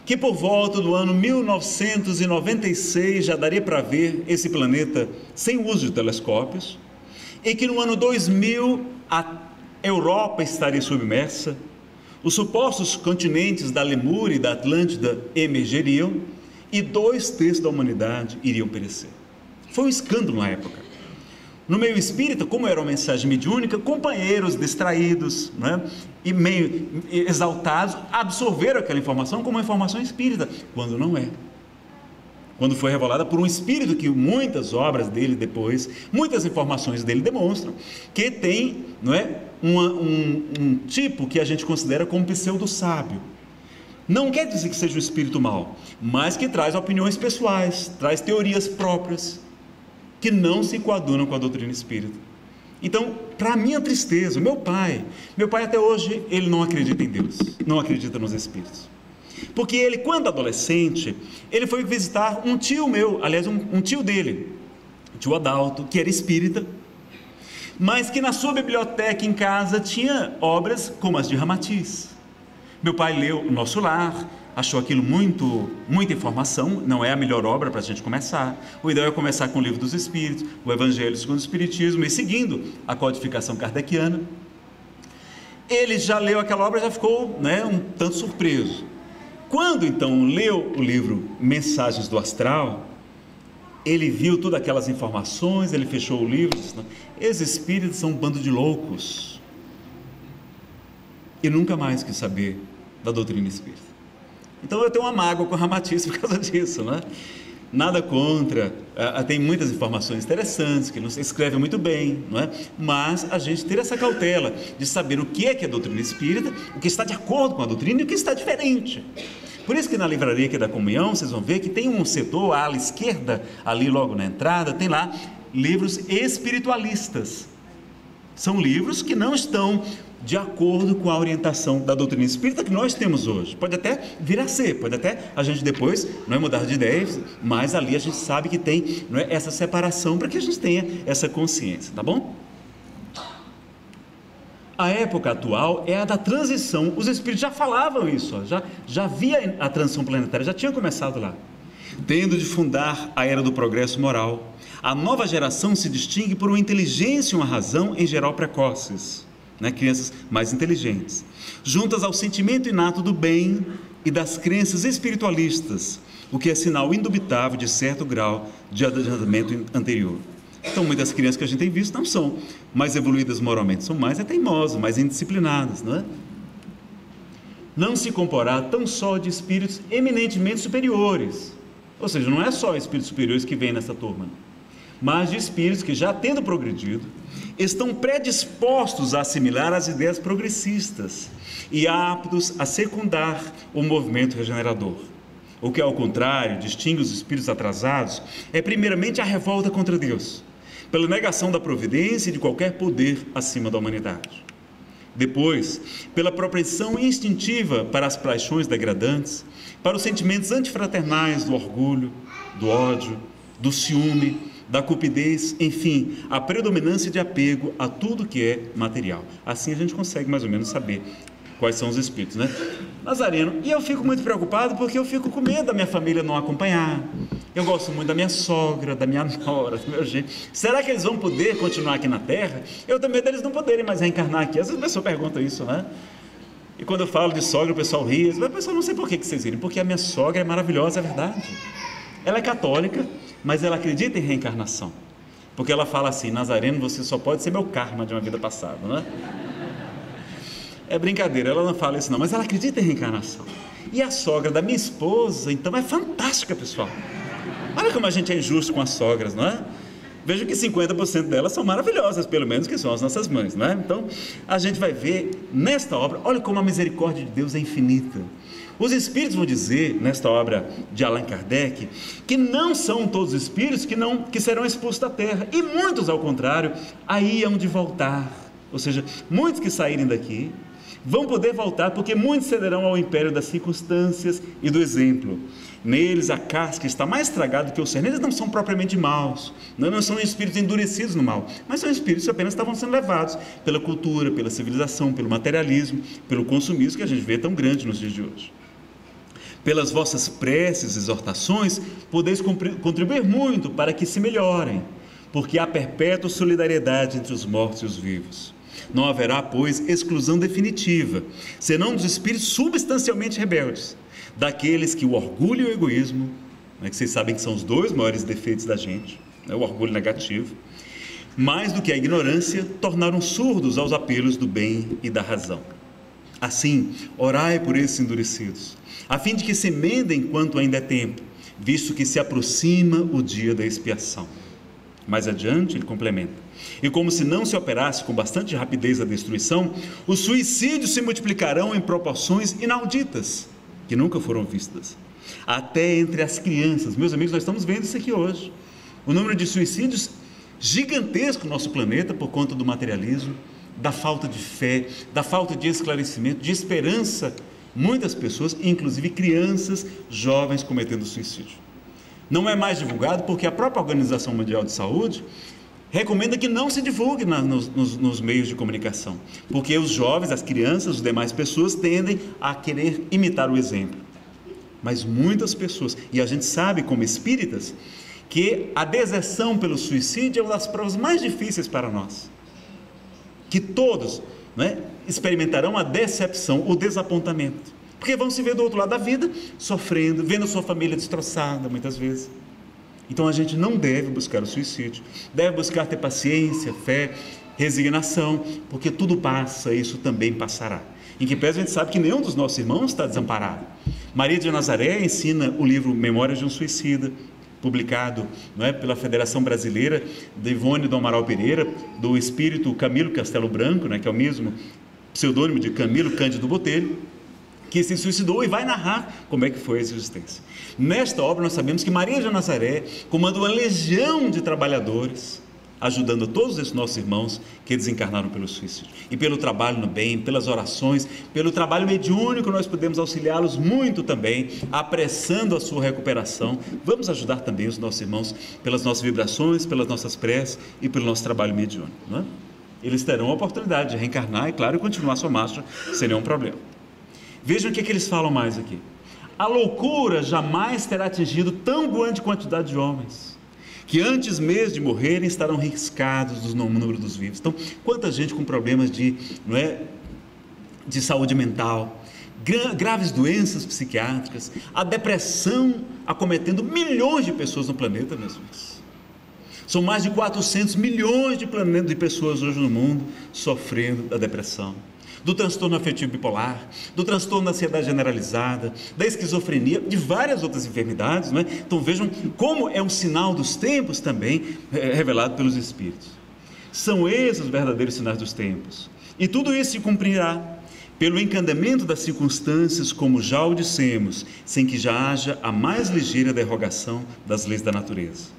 que por volta do ano 1996 já daria para ver esse planeta sem uso de telescópios, e que no ano 2000 a Europa estaria submersa, os supostos continentes da Lemúria e da Atlântida emergeriam e 2/3 da humanidade iriam perecer. Foi um escândalo na época. No meio espírita, como era uma mensagem mediúnica, companheiros distraídos, né, e meio exaltados absorveram aquela informação como uma informação espírita, quando não é. Quando foi revelada por um espírito que muitas obras dele depois, muitas informações dele demonstram que tem, não é, um tipo que a gente considera como pseudo-sábio. Não quer dizer que seja um espírito mau, mas que traz opiniões pessoais, traz teorias próprias, que não se coadunam com a doutrina espírita. Então, para minha tristeza, meu pai até hoje, ele não acredita em Deus, não acredita nos espíritos. Porque ele, quando adolescente, ele foi visitar um tio meu, aliás, um tio dele, o tio Adalto, que era espírita, mas que na sua biblioteca em casa tinha obras como as de Ramatiz. Meu pai leu O Nosso Lar, achou aquilo muita informação, não é a melhor obra para a gente começar. O ideal é começar com o Livro dos Espíritos, o Evangelho segundo o Espiritismo, e seguindo a codificação kardeciana. Ele já leu aquela obra, já ficou, né, um tanto surpreso. Quando então leu o livro Mensagens do Astral, ele viu todas aquelas informações, ele fechou o livro e disse: esses espíritos são um bando de loucos. E nunca mais quis saber da doutrina espírita. Então eu tenho uma mágoa com a Ramatiz por causa disso, né? Nada contra, tem muitas informações interessantes, que ele escreve muito bem, não é? Mas a gente ter essa cautela de saber o que é a doutrina espírita, o que está de acordo com a doutrina e o que está diferente. Por isso que na livraria aqui da Comunhão, vocês vão ver que tem um setor, à ala esquerda, ali logo na entrada, tem lá livros espiritualistas. São livros que não estão de acordo com a orientação da doutrina espírita que nós temos hoje. Pode até vir a ser, pode até a gente depois não é mudar de ideias, mas ali a gente sabe que tem, não é, essa separação para que a gente tenha essa consciência, tá bom? A época atual é a da transição. Os espíritos já falavam isso, já havia a transição planetária, já tinha começado lá. Tendo de fundar a era do progresso moral, a nova geração se distingue por uma inteligência e uma razão em geral precoces, né? Crianças mais inteligentes, juntas ao sentimento inato do bem e das crenças espiritualistas, o que é sinal indubitável de certo grau de adiantamento anterior. Então, muitas crianças que a gente tem visto não são mais evoluídas moralmente, são mais teimosas, mais indisciplinadas, não é? Não se comporá tão só de espíritos eminentemente superiores, ou seja, não é só espíritos superiores que vêm nessa turma, mas de espíritos que, já tendo progredido, estão predispostos a assimilar as ideias progressistas e aptos a secundar o movimento regenerador. o que ao contrário distingue os espíritos atrasados, é primeiramente a revolta contra Deus, pela negação da providência e de qualquer poder acima da humanidade. Depois, pela propensão instintiva para as paixões degradantes, para os sentimentos antifraternais do orgulho, do ódio, do ciúme, da cupidez, enfim, a predominância de apego a tudo que é material. Assim a gente consegue mais ou menos saber quais são os espíritos, né? Nazareno, e eu fico muito preocupado porque eu fico com medo da minha família não acompanhar. Eu gosto muito da minha sogra, da minha nora, do meu jeito. Será que eles vão poder continuar aqui na Terra? Eu tenho medo deles não poderem mais reencarnar aqui. Às vezes a pessoa pergunta isso, né? E quando eu falo de sogra, o pessoal ri. O pessoal, não sei por que vocês riram, porque a minha sogra é maravilhosa, é verdade. Ela é católica, mas ela acredita em reencarnação. Porque ela fala assim: Nazareno, você só pode ser meu karma de uma vida passada, né? É brincadeira, ela não fala isso não, mas ela acredita em reencarnação. E a sogra da minha esposa, então, é fantástica, pessoal. Olha como a gente é injusto com as sogras, não é? Veja que 50% delas são maravilhosas, pelo menos que são as nossas mães, não é? Então, a gente vai ver nesta obra, olha como a misericórdia de Deus é infinita. Os espíritos vão dizer, nesta obra de Allan Kardec, que não são todos os espíritos que serão expulsos da terra, e muitos, ao contrário, aí hão de voltar. Ou seja, muitos que saírem daqui vão poder voltar, porque muitos cederão ao império das circunstâncias e do exemplo. Neles a casca está mais estragada do que o cerne. Eles não são propriamente maus, não são espíritos endurecidos no mal, mas são espíritos que apenas estavam sendo levados pela cultura, pela civilização, pelo materialismo, pelo consumismo que a gente vê tão grande nos dias de hoje. Pelas vossas preces e exortações, podeis contribuir muito para que se melhorem, porque há perpétua solidariedade entre os mortos e os vivos. Não haverá, pois, exclusão definitiva, senão dos espíritos substancialmente rebeldes, daqueles que o orgulho e o egoísmo, né, que vocês sabem que são os dois maiores defeitos da gente, né, o orgulho negativo, mais do que a ignorância, tornaram surdos aos apelos do bem e da razão. Assim, orai por esses endurecidos, a fim de que se emendem enquanto ainda é tempo, visto que se aproxima o dia da expiação. Mais adiante, ele complementa: e como se não se operasse com bastante rapidez a destruição, os suicídios se multiplicarão em proporções inauditas, que nunca foram vistas, até entre as crianças. Meus amigos, nós estamos vendo isso aqui hoje. O número de suicídios gigantesco no nosso planeta por conta do materialismo, da falta de fé, da falta de esclarecimento, de esperança. Muitas pessoas, inclusive crianças, jovens, cometendo suicídio. Não é mais divulgado porque a própria Organização Mundial de Saúde recomenda que não se divulgue nos meios de comunicação, porque os jovens, as crianças, as demais pessoas tendem a querer imitar o exemplo. Mas muitas pessoas, e a gente sabe como espíritas, que a deserção pelo suicídio é uma das provas mais difíceis para nós, que todos, né, experimentarão a decepção, o desapontamento, porque vão se ver do outro lado da vida, sofrendo, vendo a sua família destroçada muitas vezes. Então a gente não deve buscar o suicídio, deve buscar ter paciência, fé, resignação, porque tudo passa, isso também passará. Em que pese a gente sabe que nenhum dos nossos irmãos está desamparado. Maria de Nazaré ensina o livro Memórias de um Suicida, publicado, não é, pela Federação Brasileira de Ivone do Amaral Pereira, do espírito Camilo Castelo Branco, né, que é o mesmo pseudônimo de Camilo Cândido Botelho, que se suicidou e vai narrar como é que foi essa existência. Nesta obra nós sabemos que Maria de Nazaré comanda uma legião de trabalhadores, ajudando todos esses nossos irmãos que desencarnaram pelo suicídio, e pelo trabalho no bem, pelas orações, pelo trabalho mediúnico, nós podemos auxiliá-los muito também, apressando a sua recuperação. Vamos ajudar também os nossos irmãos pelas nossas vibrações, pelas nossas preces e pelo nosso trabalho mediúnico, não é? Eles terão a oportunidade de reencarnar e, claro, continuar sua marcha sem nenhum problema. Vejam o que eles falam mais aqui: a loucura jamais terá atingido tão grande quantidade de homens, que antes mesmo de morrerem estarão riscados no número dos vivos. Então, quanta gente com problemas de saúde mental, graves doenças psiquiátricas, a depressão acometendo milhões de pessoas no planeta, meus amigos. São mais de 400 milhões de pessoas hoje no mundo sofrendo da depressão, do transtorno afetivo bipolar, do transtorno da ansiedade generalizada, da esquizofrenia, de várias outras enfermidades, não é? Então vejam como é um sinal dos tempos também, revelado pelos Espíritos. São esses os verdadeiros sinais dos tempos. E tudo isso se cumprirá pelo encandeamento das circunstâncias, como já o dissemos, sem que já haja a mais ligeira derrogação das leis da natureza.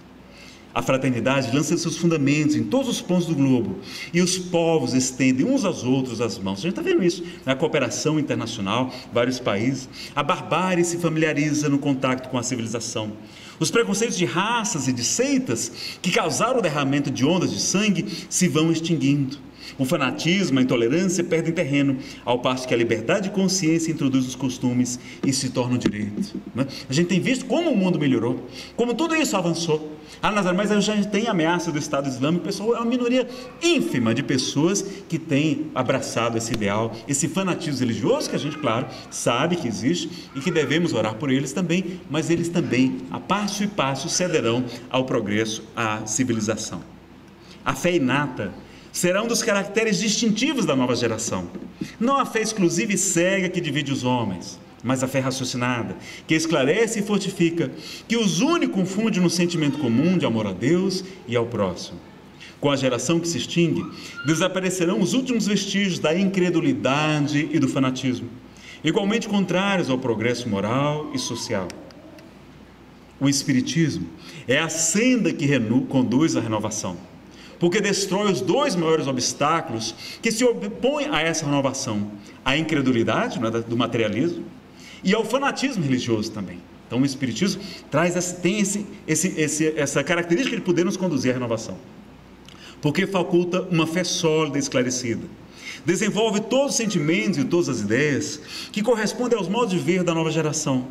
A fraternidade lança seus fundamentos em todos os pontos do globo, e os povos estendem uns aos outros as mãos. A gente está vendo isso na cooperação internacional, vários países. A barbárie se familiariza no contato com a civilização. Os preconceitos de raças e de seitas que causaram o derramamento de ondas de sangue se vão extinguindo. O fanatismo, a intolerância perdem terreno, ao passo que a liberdade de consciência introduz os costumes e se torna um direito. A gente tem visto como o mundo melhorou, como tudo isso avançou. Mas a gente tem a ameaça do Estado Islâmico. Pessoal, é uma minoria ínfima de pessoas que têm abraçado esse ideal, esse fanatismo religioso que a gente, claro, sabe que existe e que devemos orar por eles também, mas eles também, a passo e passo, cederão ao progresso, à civilização. A fé inata será um dos caracteres distintivos da nova geração. Não a fé exclusiva e cega que divide os homens, mas a fé raciocinada, que esclarece e fortifica, que os une e confunde no sentimento comum de amor a Deus e ao próximo. Com a geração que se extingue, desaparecerão os últimos vestígios da incredulidade e do fanatismo, igualmente contrários ao progresso moral e social. O Espiritismo é a senda que conduz à renovação, porque destrói os dois maiores obstáculos que se opõem a essa renovação: a incredulidade, do materialismo, e ao fanatismo religioso também. Então o Espiritismo tem essa característica de poder nos conduzir à renovação, porque faculta uma fé sólida e esclarecida, desenvolve todos os sentimentos e todas as ideias que correspondem aos modos de ver da nova geração,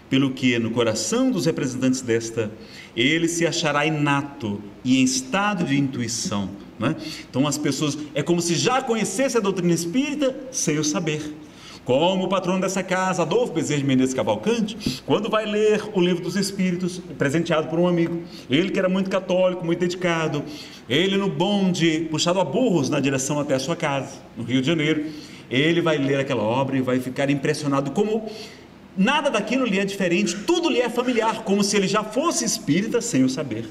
pelo que no coração dos representantes desta, ele se achará inato e em estado de intuição, né? Então as pessoas, é como se já conhecesse a doutrina espírita sem o saber. Como o patrono dessa casa, Adolfo Bezerra de Menezes Cavalcante, quando vai ler o Livro dos Espíritos, presenteado por um amigo, ele que era muito católico, muito dedicado, ele no bonde, puxado a burros na direção até a sua casa, no Rio de Janeiro, ele vai ler aquela obra e vai ficar impressionado como nada daquilo lhe é diferente, tudo lhe é familiar, como se ele já fosse espírita sem o saber.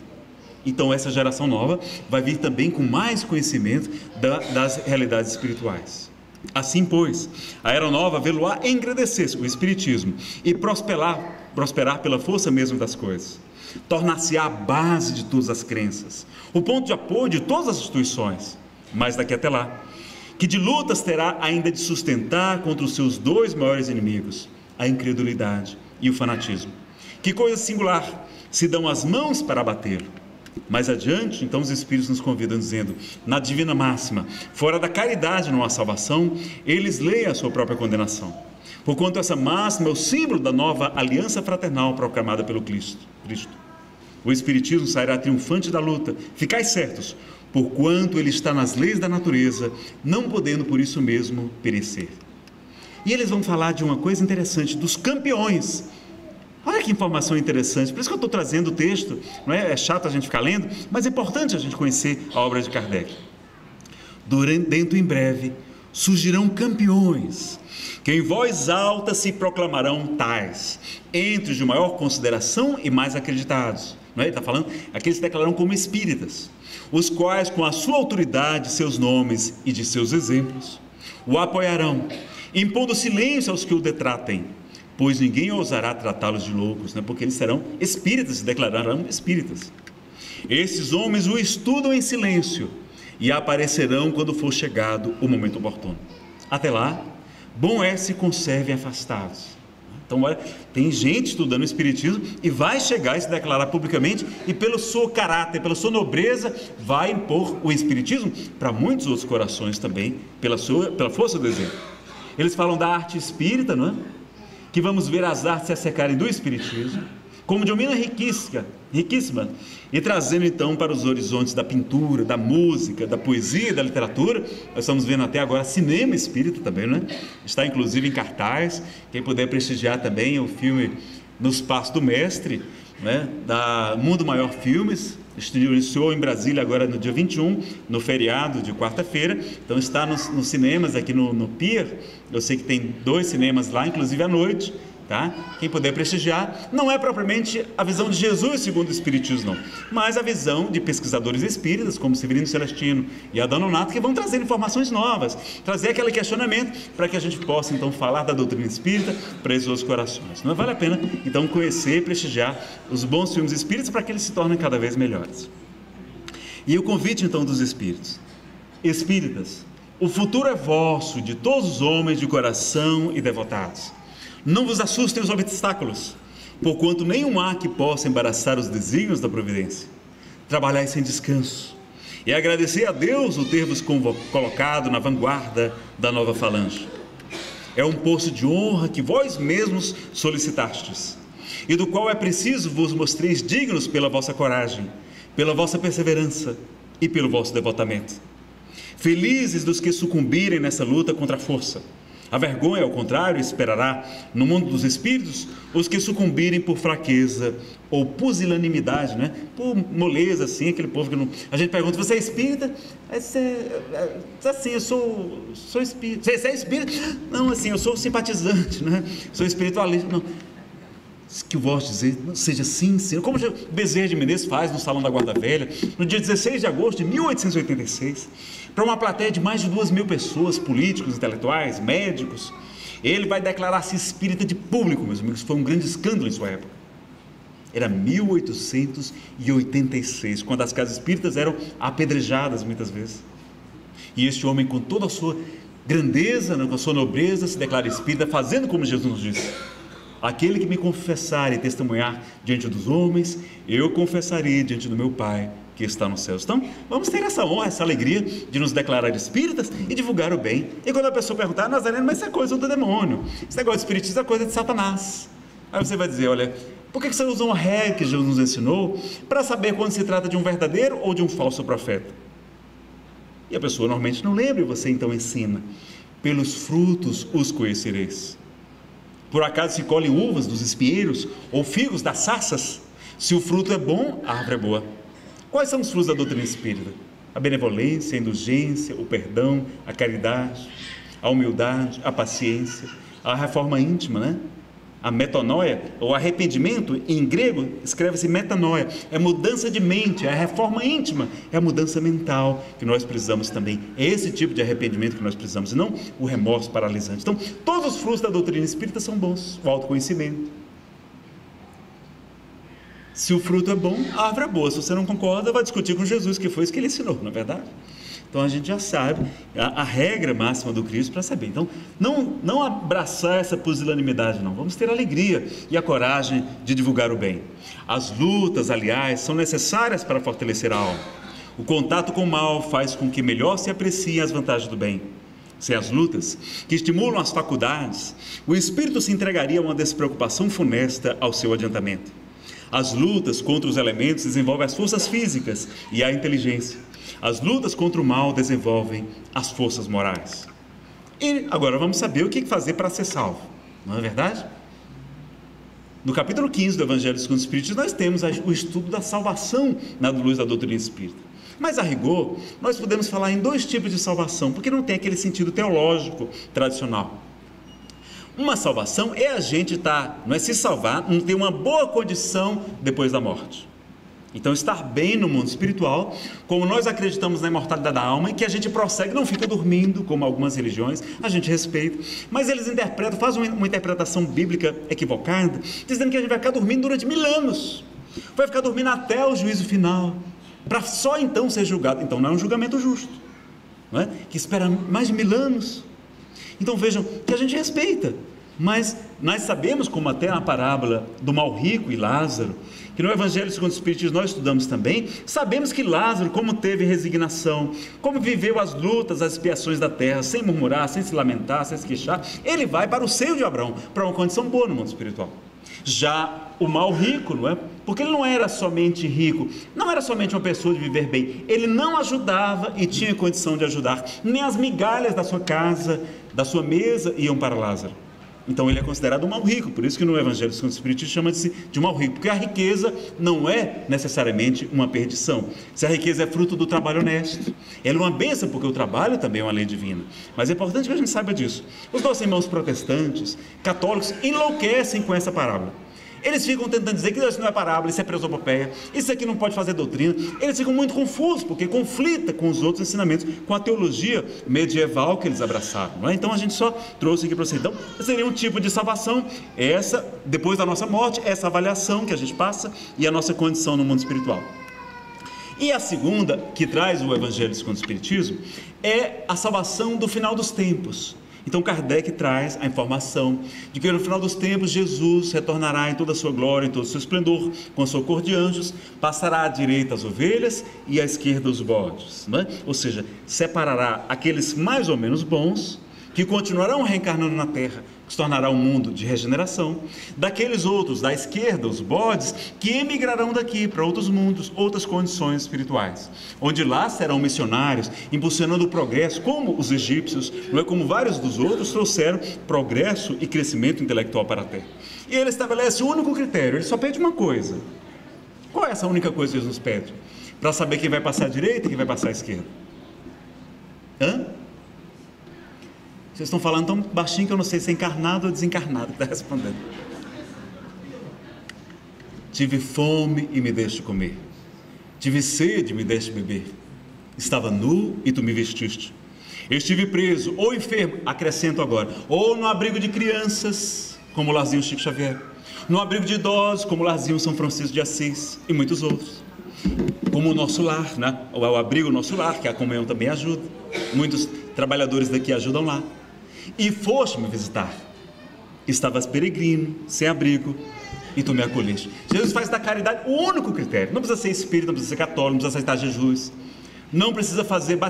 Então essa geração nova vai vir também com mais conhecimento das realidades espirituais. Assim, pois, a era nova vê-lo-á engrandecer o Espiritismo e prosperar pela força mesmo das coisas. Tornar-se-á a base de todas as crenças, o ponto de apoio de todas as instituições, mas daqui até lá, que de lutas terá ainda de sustentar contra os seus dois maiores inimigos, a incredulidade e o fanatismo. Que coisa singular, se dão as mãos para abatê-lo. Mais adiante, então, os Espíritos nos convidam dizendo, na divina máxima: fora da caridade não há salvação, eles leem a sua própria condenação. Porquanto essa máxima é o símbolo da nova aliança fraternal proclamada pelo Cristo. O Espiritismo sairá triunfante da luta, ficai certos, porquanto ele está nas leis da natureza, não podendo por isso mesmo perecer. E eles vão falar de uma coisa interessante, dos campeões. Olha que informação interessante, por isso que eu estou trazendo o texto, não é? É chato a gente ficar lendo, mas é importante a gente conhecer a obra de Kardec. Dentro em breve surgirão campeões, que em voz alta se proclamarão tais, entre os de maior consideração e mais acreditados. Não é? Ele está falando, aqueles se declararão como espíritas, os quais com a sua autoridade, seus nomes e de seus exemplos, o apoiarão, impondo silêncio aos que o detratem, pois ninguém ousará tratá-los de loucos, né? Porque eles serão espíritas, se declararão espíritas. Esses homens o estudam em silêncio e aparecerão quando for chegado o momento oportuno. Até lá, bom é se conservem afastados. Então, olha, tem gente estudando o Espiritismo e vai chegar e se declarar publicamente, e pelo seu caráter, pela sua nobreza, vai impor o Espiritismo para muitos outros corações também, pela força do exemplo. Eles falam da arte espírita, não é? Que vamos ver as artes se assecarem do Espiritismo, como de uma mina riquíssima, e trazendo então para os horizontes da pintura, da música, da poesia e da literatura. Nós estamos vendo até agora cinema espírita também, né? Está inclusive em cartaz, quem puder prestigiar também o filme Nos Passos do Mestre, né? Da Mundo Maior Filmes, iniciou em Brasília agora no dia 21, no feriado de quarta-feira, então está nos cinemas aqui no Pier. Eu sei que tem 2 cinemas lá, inclusive à noite, tá? Quem puder prestigiar, não é propriamente a visão de Jesus segundo o Espiritismo, não, mas a visão de pesquisadores espíritas, como Severino Celestino e Adão Nonato, que vão trazer informações novas, trazer aquele questionamento para que a gente possa, então, falar da doutrina espírita para esses outros corações. Não vale a pena, então, conhecer e prestigiar os bons filmes espíritas para que eles se tornem cada vez melhores. E o convite, então, dos espíritos: espíritas, o futuro é vosso, de todos os homens de coração e devotados. Não vos assustem os obstáculos, porquanto nenhum há que possa embaraçar os desígnios da providência. Trabalhai sem descanso, e agradecer a Deus o ter-vos colocado na vanguarda da nova falange. É um posto de honra que vós mesmos solicitastes, e do qual é preciso vos mostreis dignos pela vossa coragem, pela vossa perseverança e pelo vosso devotamento. Felizes dos que sucumbirem nessa luta contra a força. A vergonha, ao contrário, esperará no mundo dos espíritos os que sucumbirem por fraqueza ou pusilanimidade, né? Por moleza, assim, aquele povo que não... A gente pergunta: você é espírita? Assim, eu sou espírita. Você é espírita? Não, assim, eu sou simpatizante, né? Sou espiritualista. Não. Que eu gosto de dizer, não seja sincero, como Bezerra de Menezes faz no Salão da Guarda Velha, no dia 16 de agosto de 1886, para uma plateia de mais de 2.000 pessoas, políticos, intelectuais, médicos. Ele vai declarar-se espírita de público, meus amigos. Foi um grande escândalo em sua época. Era 1886, quando as casas espíritas eram apedrejadas muitas vezes. E este homem, com toda a sua grandeza, com a sua nobreza, se declara espírita, fazendo como Jesus nos disse: aquele que me confessar e testemunhar diante dos homens, eu confessarei diante do meu Pai que está nos céus. Então, vamos ter essa honra, essa alegria de nos declarar espíritas e divulgar o bem. E quando a pessoa perguntar: Nazareno, mas isso é coisa do demônio, esse negócio de espiritismo é coisa de Satanás. Aí você vai dizer: olha, por que você usa uma regra que Jesus nos ensinou para saber quando se trata de um verdadeiro ou de um falso profeta? E a pessoa normalmente não lembra, e você então ensina: pelos frutos os conhecereis. Por acaso se colhem uvas dos espinheiros ou figos das sarças? Se o fruto é bom, a árvore é boa. Quais são os frutos da doutrina espírita? A benevolência, a indulgência, o perdão, a caridade, a humildade, a paciência, a reforma íntima, né? A metanoia, ou arrependimento, em grego escreve-se metanoia, é mudança de mente, é a reforma íntima, é a mudança mental que nós precisamos também. É esse tipo de arrependimento que nós precisamos, e não o remorso paralisante. Então, todos os frutos da doutrina espírita são bons. O autoconhecimento. Se o fruto é bom, a árvore é boa. Se você não concorda, vai discutir com Jesus, que foi isso que ele ensinou, não é verdade? Então a gente já sabe a regra máxima do Cristo para saber. Então, não abraçar essa pusilanimidade, não. Vamos ter a alegria e a coragem de divulgar o bem. As lutas, aliás, são necessárias para fortalecer a alma. O contato com o mal faz com que melhor se apreciem as vantagens do bem. Sem as lutas, que estimulam as faculdades, o espírito se entregaria a uma despreocupação funesta ao seu adiantamento. As lutas contra os elementos desenvolvem as forças físicas e a inteligência. As lutas contra o mal desenvolvem as forças morais. E agora vamos saber o que fazer para ser salvo, não é verdade? No capítulo 15 do Evangelho segundo o Espiritismo, nós temos o estudo da salvação na luz da doutrina espírita. Mas, a rigor, nós podemos falar em dois tipos de salvação, porque não tem aquele sentido teológico tradicional. Uma salvação é a gente não é se salvar, não ter uma boa condição depois da morte. Então, estar bem no mundo espiritual, como nós acreditamos na imortalidade da alma, e que a gente prossegue, não fica dormindo, como algumas religiões, a gente respeita, mas eles interpretam, fazem uma interpretação bíblica equivocada, dizendo que a gente vai ficar dormindo durante 1000 anos, vai ficar dormindo até o juízo final, para só então ser julgado. Então não é um julgamento justo, não é? Que espera mais de 1000 anos. Então vejam, que a gente respeita, mas nós sabemos, como até na parábola do mal rico e Lázaro, que no Evangelho segundo o Espiritismo nós estudamos também, sabemos que Lázaro, como teve resignação, como viveu as lutas, as expiações da terra, sem murmurar, sem se lamentar, sem se queixar, ele vai para o seio de Abraão, para uma condição boa no mundo espiritual. Já o mal rico, não é? Porque ele não era somente rico, não era somente uma pessoa de viver bem, ele não ajudava e tinha condição de ajudar, nem as migalhas da sua casa, da sua mesa iam para Lázaro. Então ele é considerado um mal rico, por isso que no Evangelho segundo o Espiritismo chama-se de um mal rico, porque a riqueza não é necessariamente uma perdição. Se a riqueza é fruto do trabalho honesto, ela é uma bênção, porque o trabalho também é uma lei divina. Mas é importante que a gente saiba disso. Os nossos irmãos protestantes, católicos, enlouquecem com essa parábola. Eles ficam tentando dizer que isso não é parábola, isso é prosopopeia, isso aqui não pode fazer doutrina. Eles ficam muito confusos, porque conflita com os outros ensinamentos, com a teologia medieval que eles abraçaram, não é? Então a gente só trouxe aqui para você. Então, seria um tipo de salvação, essa, depois da nossa morte, essa avaliação que a gente passa e a nossa condição no mundo espiritual. E a segunda, que traz o Evangelho segundo o Espiritismo, é a salvação do final dos tempos. Então Kardec traz a informação de que no final dos tempos Jesus retornará em toda a sua glória, em todo o seu esplendor, com a sua cor de anjos, passará à direita as ovelhas e à esquerda os bodes, não é? Ou seja, separará aqueles mais ou menos bons, que continuarão reencarnando na terra, que se tornará um mundo de regeneração, daqueles outros, da esquerda, os bodes, que emigrarão daqui para outros mundos, outras condições espirituais, onde lá serão missionários, impulsionando o progresso, como os egípcios, não é, como vários dos outros trouxeram progresso e crescimento intelectual para a terra. E ele estabelece o único critério, ele só pede uma coisa. Qual é essa única coisa que Jesus pede? Para saber quem vai passar à direita e quem vai passar à esquerda. Vocês estão falando tão baixinho que eu não sei se é encarnado ou desencarnado que está respondendo. Tive fome e me deste comer. Tive sede e me deste beber. Estava nu e tu me vestiste. Estive preso ou enfermo, acrescento agora, ou no abrigo de crianças, como o Larzinho Chico Xavier, no abrigo de idosos, como o Larzinho São Francisco de Assis e muitos outros. Como o nosso lar, né? O abrigo Nosso Lar, que a comunhão também ajuda. Muitos trabalhadores daqui ajudam lá. E foste me visitar. Estavas peregrino, sem abrigo, e tu me acolheste. Jesus faz da caridade o único critério. Não precisa ser espírita, não precisa ser católico, não precisa aceitar Jesus, não precisa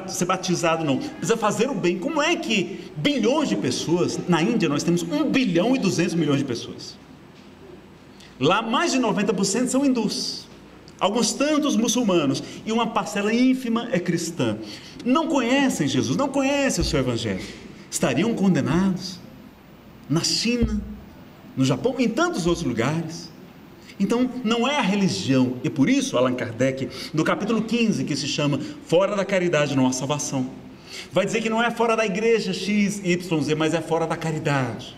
ser batizado, não. Precisa fazer o bem. Como é que bilhões de pessoas, na Índia nós temos 1 bilhão e 200 milhões de pessoas. Lá mais de 90% são hindus, alguns tantos muçulmanos, e uma parcela ínfima é cristã. Não conhecem Jesus, não conhecem o seu Evangelho. Estariam condenados na China, no Japão, em tantos outros lugares. Então não é a religião, e por isso Allan Kardec, no capítulo 15, que se chama Fora da Caridade não há salvação, vai dizer que não é fora da igreja X, Y, Z, mas é fora da caridade.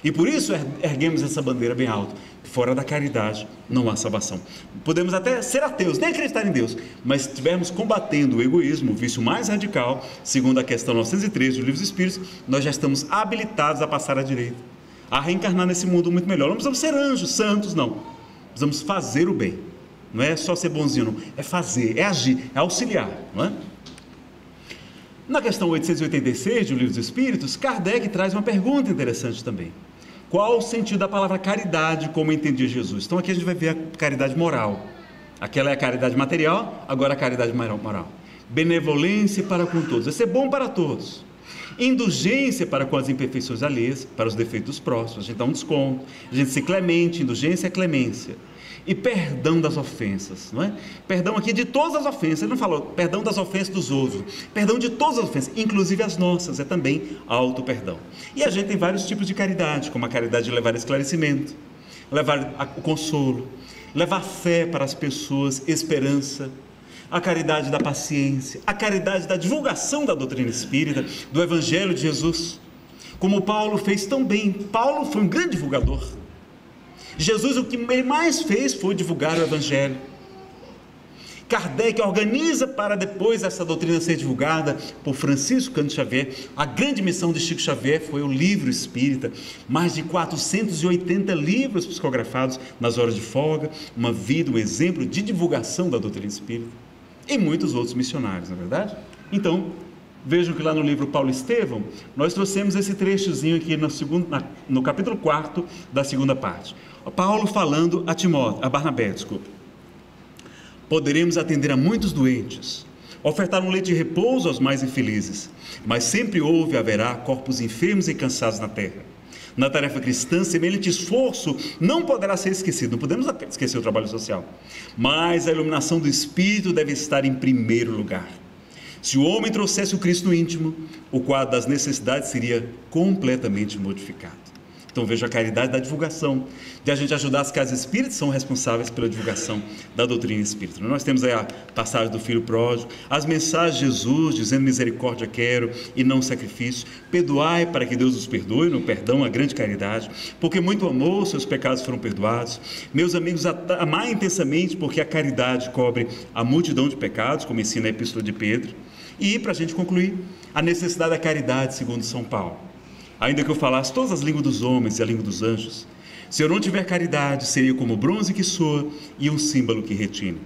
E por isso erguemos essa bandeira bem alto: fora da caridade não há salvação. Podemos até ser ateus, nem acreditar em Deus, mas se estivermos combatendo o egoísmo, o vício mais radical, segundo a questão 913 do Livro dos Espíritos, nós já estamos habilitados a passar à direita, a reencarnar nesse mundo muito melhor. Não precisamos ser anjos, santos, não. Precisamos fazer o bem. Não é só ser bonzinho, não. É fazer, é agir, é auxiliar, não é? Na questão 886 do Livro dos Espíritos, Kardec traz uma pergunta interessante também. Qual o sentido da palavra caridade, como entendia Jesus? Então aqui a gente vai ver a caridade moral. Aquela é a caridade material, agora a caridade moral. Benevolência para com todos, é ser bom para todos. Indulgência para com as imperfeições alheias, para os defeitos dos próximos, a gente dá um desconto, a gente ser clemente, indulgência é clemência. E perdão das ofensas, não é? Perdão aqui de todas as ofensas, ele não falou perdão das ofensas dos outros, perdão de todas as ofensas, inclusive as nossas, é também auto-perdão. E a gente tem vários tipos de caridade, como a caridade de levar esclarecimento, levar o consolo, levar fé para as pessoas, esperança, a caridade da paciência, a caridade da divulgação da doutrina espírita, do Evangelho de Jesus, como Paulo fez tão bem. Paulo foi um grande divulgador. Jesus, o que ele mais fez foi divulgar o Evangelho. Kardec organiza para depois essa doutrina ser divulgada por Francisco Cândido Xavier. A grande missão de Chico Xavier foi o livro espírita, mais de 480 livros psicografados nas horas de folga, uma vida, um exemplo de divulgação da doutrina espírita, e muitos outros missionários, não é verdade? Então, vejam que lá no livro Paulo Estevão, nós trouxemos esse trechozinho aqui no capítulo 4 da segunda parte. Paulo falando a Barnabé, desculpa. Poderemos atender a muitos doentes, ofertar um leito de repouso aos mais infelizes, mas sempre houve e haverá corpos enfermos e cansados na terra. Na tarefa cristã, semelhante esforço não poderá ser esquecido, não podemos esquecer o trabalho social, mas a iluminação do Espírito deve estar em primeiro lugar. Se o homem trouxesse o Cristo íntimo, o quadro das necessidades seria completamente modificado. Então vejo a caridade da divulgação, de a gente ajudar as casas espíritas, que são responsáveis pela divulgação da doutrina espírita. Nós temos aí a passagem do filho pródigo, as mensagens de Jesus dizendo misericórdia quero e não sacrifício, perdoai para que Deus os perdoe, no perdão a grande caridade, porque muito amor, seus pecados foram perdoados. Meus amigos, amai intensamente, porque a caridade cobre a multidão de pecados, como ensina a Epístola de Pedro. E, para a gente concluir, a necessidade da caridade, segundo São Paulo. Ainda que eu falasse todas as línguas dos homens e a língua dos anjos, se eu não tiver caridade, seria como bronze que soa e um símbolo que retine.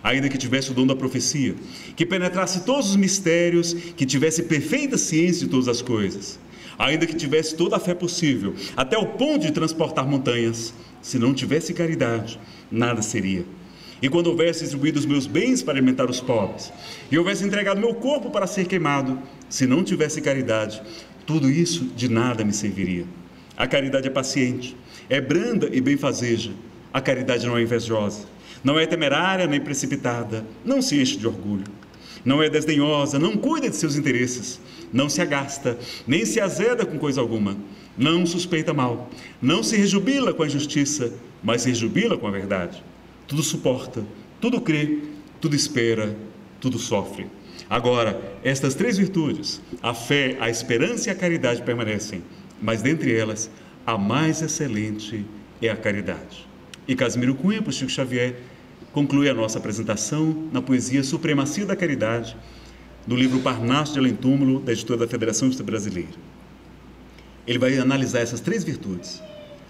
Ainda que tivesse o dom da profecia, que penetrasse todos os mistérios, que tivesse perfeita ciência de todas as coisas, ainda que tivesse toda a fé possível, até o ponto de transportar montanhas, se não tivesse caridade, nada seria. E quando houvesse distribuído os meus bens para alimentar os pobres, e houvesse entregado meu corpo para ser queimado, se não tivesse caridade, tudo isso de nada me serviria. A caridade é paciente, é branda e benfazeja. A caridade não é invejosa, não é temerária nem precipitada, não se enche de orgulho. Não é desdenhosa, não cuida de seus interesses, não se agasta, nem se azeda com coisa alguma, não suspeita mal, não se rejubila com a injustiça, mas se rejubila com a verdade. Tudo suporta, tudo crê, tudo espera, tudo sofre. Agora, estas três virtudes, a fé, a esperança e a caridade permanecem, mas dentre elas, a mais excelente é a caridade. E Casimiro Cunha, por Chico Xavier, conclui a nossa apresentação na poesia Supremacia da Caridade, do livro Parnaso de Além Túmulo, da editora da Federação Espírita Brasileira. Ele vai analisar essas três virtudes.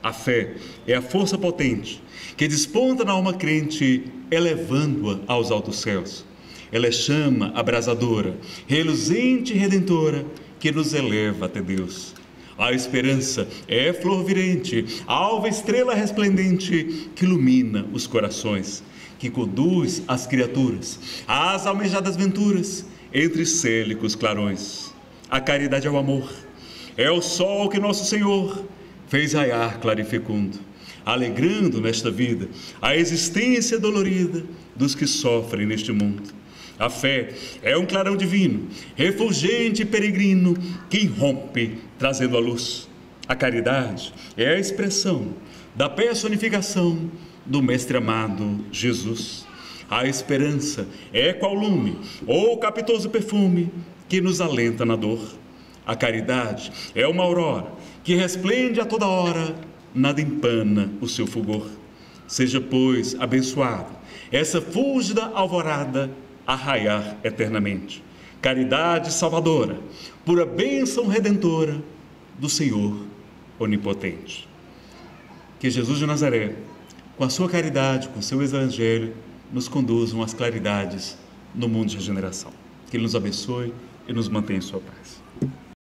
A fé é a força potente que desponta na alma crente, elevando-a aos altos céus. Ela é chama abrasadora, reluzente e redentora, que nos eleva até Deus. A esperança é flor virente, alva estrela resplendente, que ilumina os corações, que conduz as criaturas às almejadas venturas, entre célicos clarões. A caridade é o amor, é o sol que nosso Senhor fez raiar claro e fecundo, alegrando nesta vida a existência dolorida dos que sofrem neste mundo. A fé é um clarão divino, refulgente e peregrino, que irrompe trazendo a luz. A caridade é a expressão da personificação do Mestre amado Jesus. A esperança é qual lume ou capitoso perfume que nos alenta na dor. A caridade é uma aurora que resplende a toda hora, nada empana o seu fulgor. Seja, pois, abençoada essa fúlgida alvorada a raiar eternamente. Caridade salvadora, pura bênção redentora do Senhor onipotente. Que Jesus de Nazaré, com a sua caridade, com o seu evangelho, nos conduzam às claridades no mundo de regeneração. Que Ele nos abençoe e nos mantenha em sua paz.